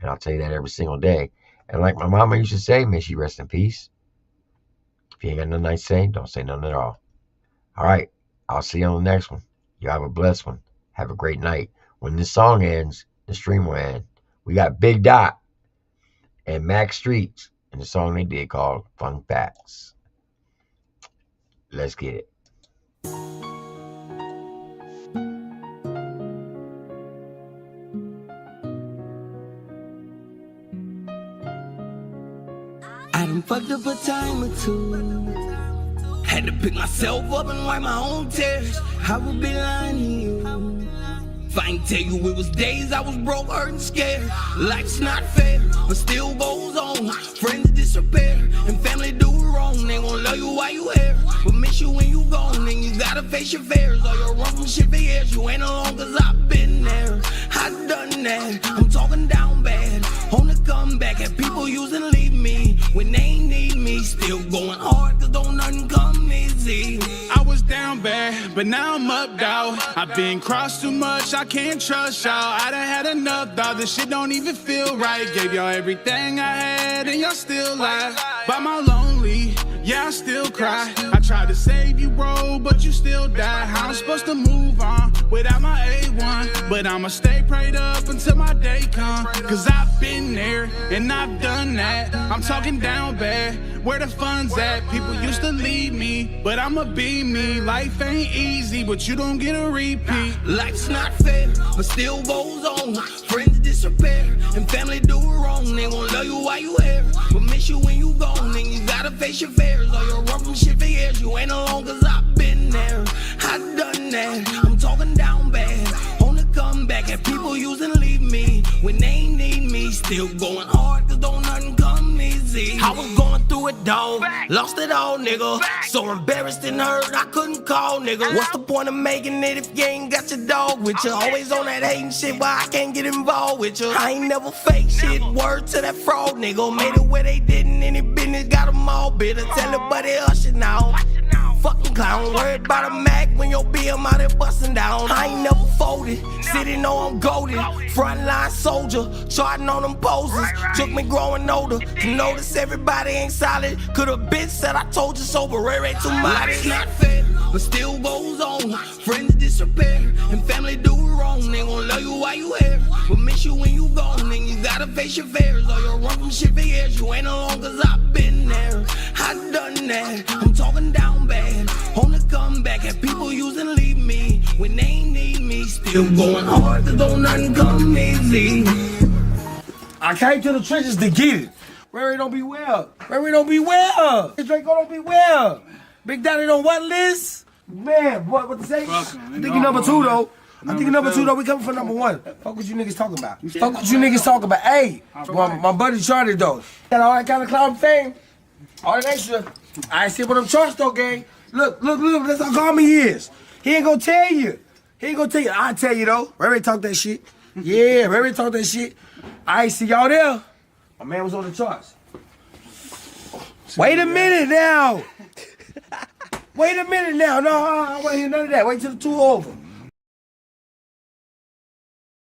And I'll tell you that every single day. And like my mama used to say, may she rest in peace. If you ain't got nothing nice to say, don't say nothing at all. All right. I'll see you on the next one. You have a blessed one. Have a great night. When this song ends, the stream will end. We got Big Dot and Max Streets in the song they did called Fun Facts. Let's get it. I done fucked up a time or two. Had to pick myself up and wipe my own tears. I would be lying to you if I ain't tell you it was days I was broke, hurt, and scared. Life's not fair, but still goes on. Friends disappear, and family do wrong. They gon' love you while you here, but miss you when you gone. And you gotta face your fears, or you'll run from shit for years. You ain't alone, cause I've been there. I've done that, I'm talking down bad. On the comeback, and people use and leave me when they need me. Still going hard, cause don't nothing come easy. I was down bad, but now I'm up, dawg. I've been crossed too much, I can't trust y'all. I done had enough, dawg. This shit don't even feel right. Gave y'all everything I had, and y'all still lie. By my lonely, Yeah, I still cry. I tried to save you, bro, but you still die. How I'm supposed to move on without my A1? But I'ma stay prayed up until my day come. Cause I've been there and I've done that. I'm talking down bad, where the fun's at? People used to leave me, but I'ma be me. Life ain't easy, but you don't get a repeat. Life's not fair, but still goes on. Friends disappear, and family do wrong. They won't love you while you here, but miss you when you gone. And you gotta face your fears, or you'll run from shit for years. You ain't alone, cause I've been there, I've done that. I'm talking down bad, on the comeback. And people use and leave me when they need me. Still going hard, cause don't nothing come easy. I was going through it, dog, lost it all, nigga. So embarrassed and hurt, I couldn't call, nigga. What's the point of making it if you ain't got your dog with you? Always on that hating shit, why I can't get involved with you? I ain't never fake shit, word to that fraud, nigga. Made it where they didn't, any business, got them all bitter. Tell everybody hush it now. Fucking clown, worried about a Mac when your BM out there busting down. I ain't never folded, city know I'm goated. Frontline soldier, charting on them poses. Took me growing older to notice everybody ain't solid. Could've bitch said I told you so, but Ray ain't too modest. Life's not fair, but still goes on. Friends disappear, and family do wrong. They won't love you while you here, but miss you when you gone. And you gotta face your fears, or you'll run from shit for years. You ain't alone, cause I've been there, I've done that. I'm talking down bad, on the comeback. And people use and leave me when they need me. Still going hard, cause don't nothing come easy. I came to the trenches to get it. Ray don't be well. Ray don't be well. Draco don't be well. Big Daddy on what list? Man, what to say? I think you number two though. I think you number two though. We coming for number one. Fuck what you niggas talking about. Fuck what you niggas talking about. Hey, my buddy Charlie though. Got all that kind of cloud fame. All that extra. I see what them charts though, gang. Look. That's how calm he is. He ain't gonna tell you. I tell you though. Ray talk that shit. Yeah, Ray talk that shit. I see y'all there. My man was on the charts. Wait a minute now. No, I want to hear none of that. Wait till the two over.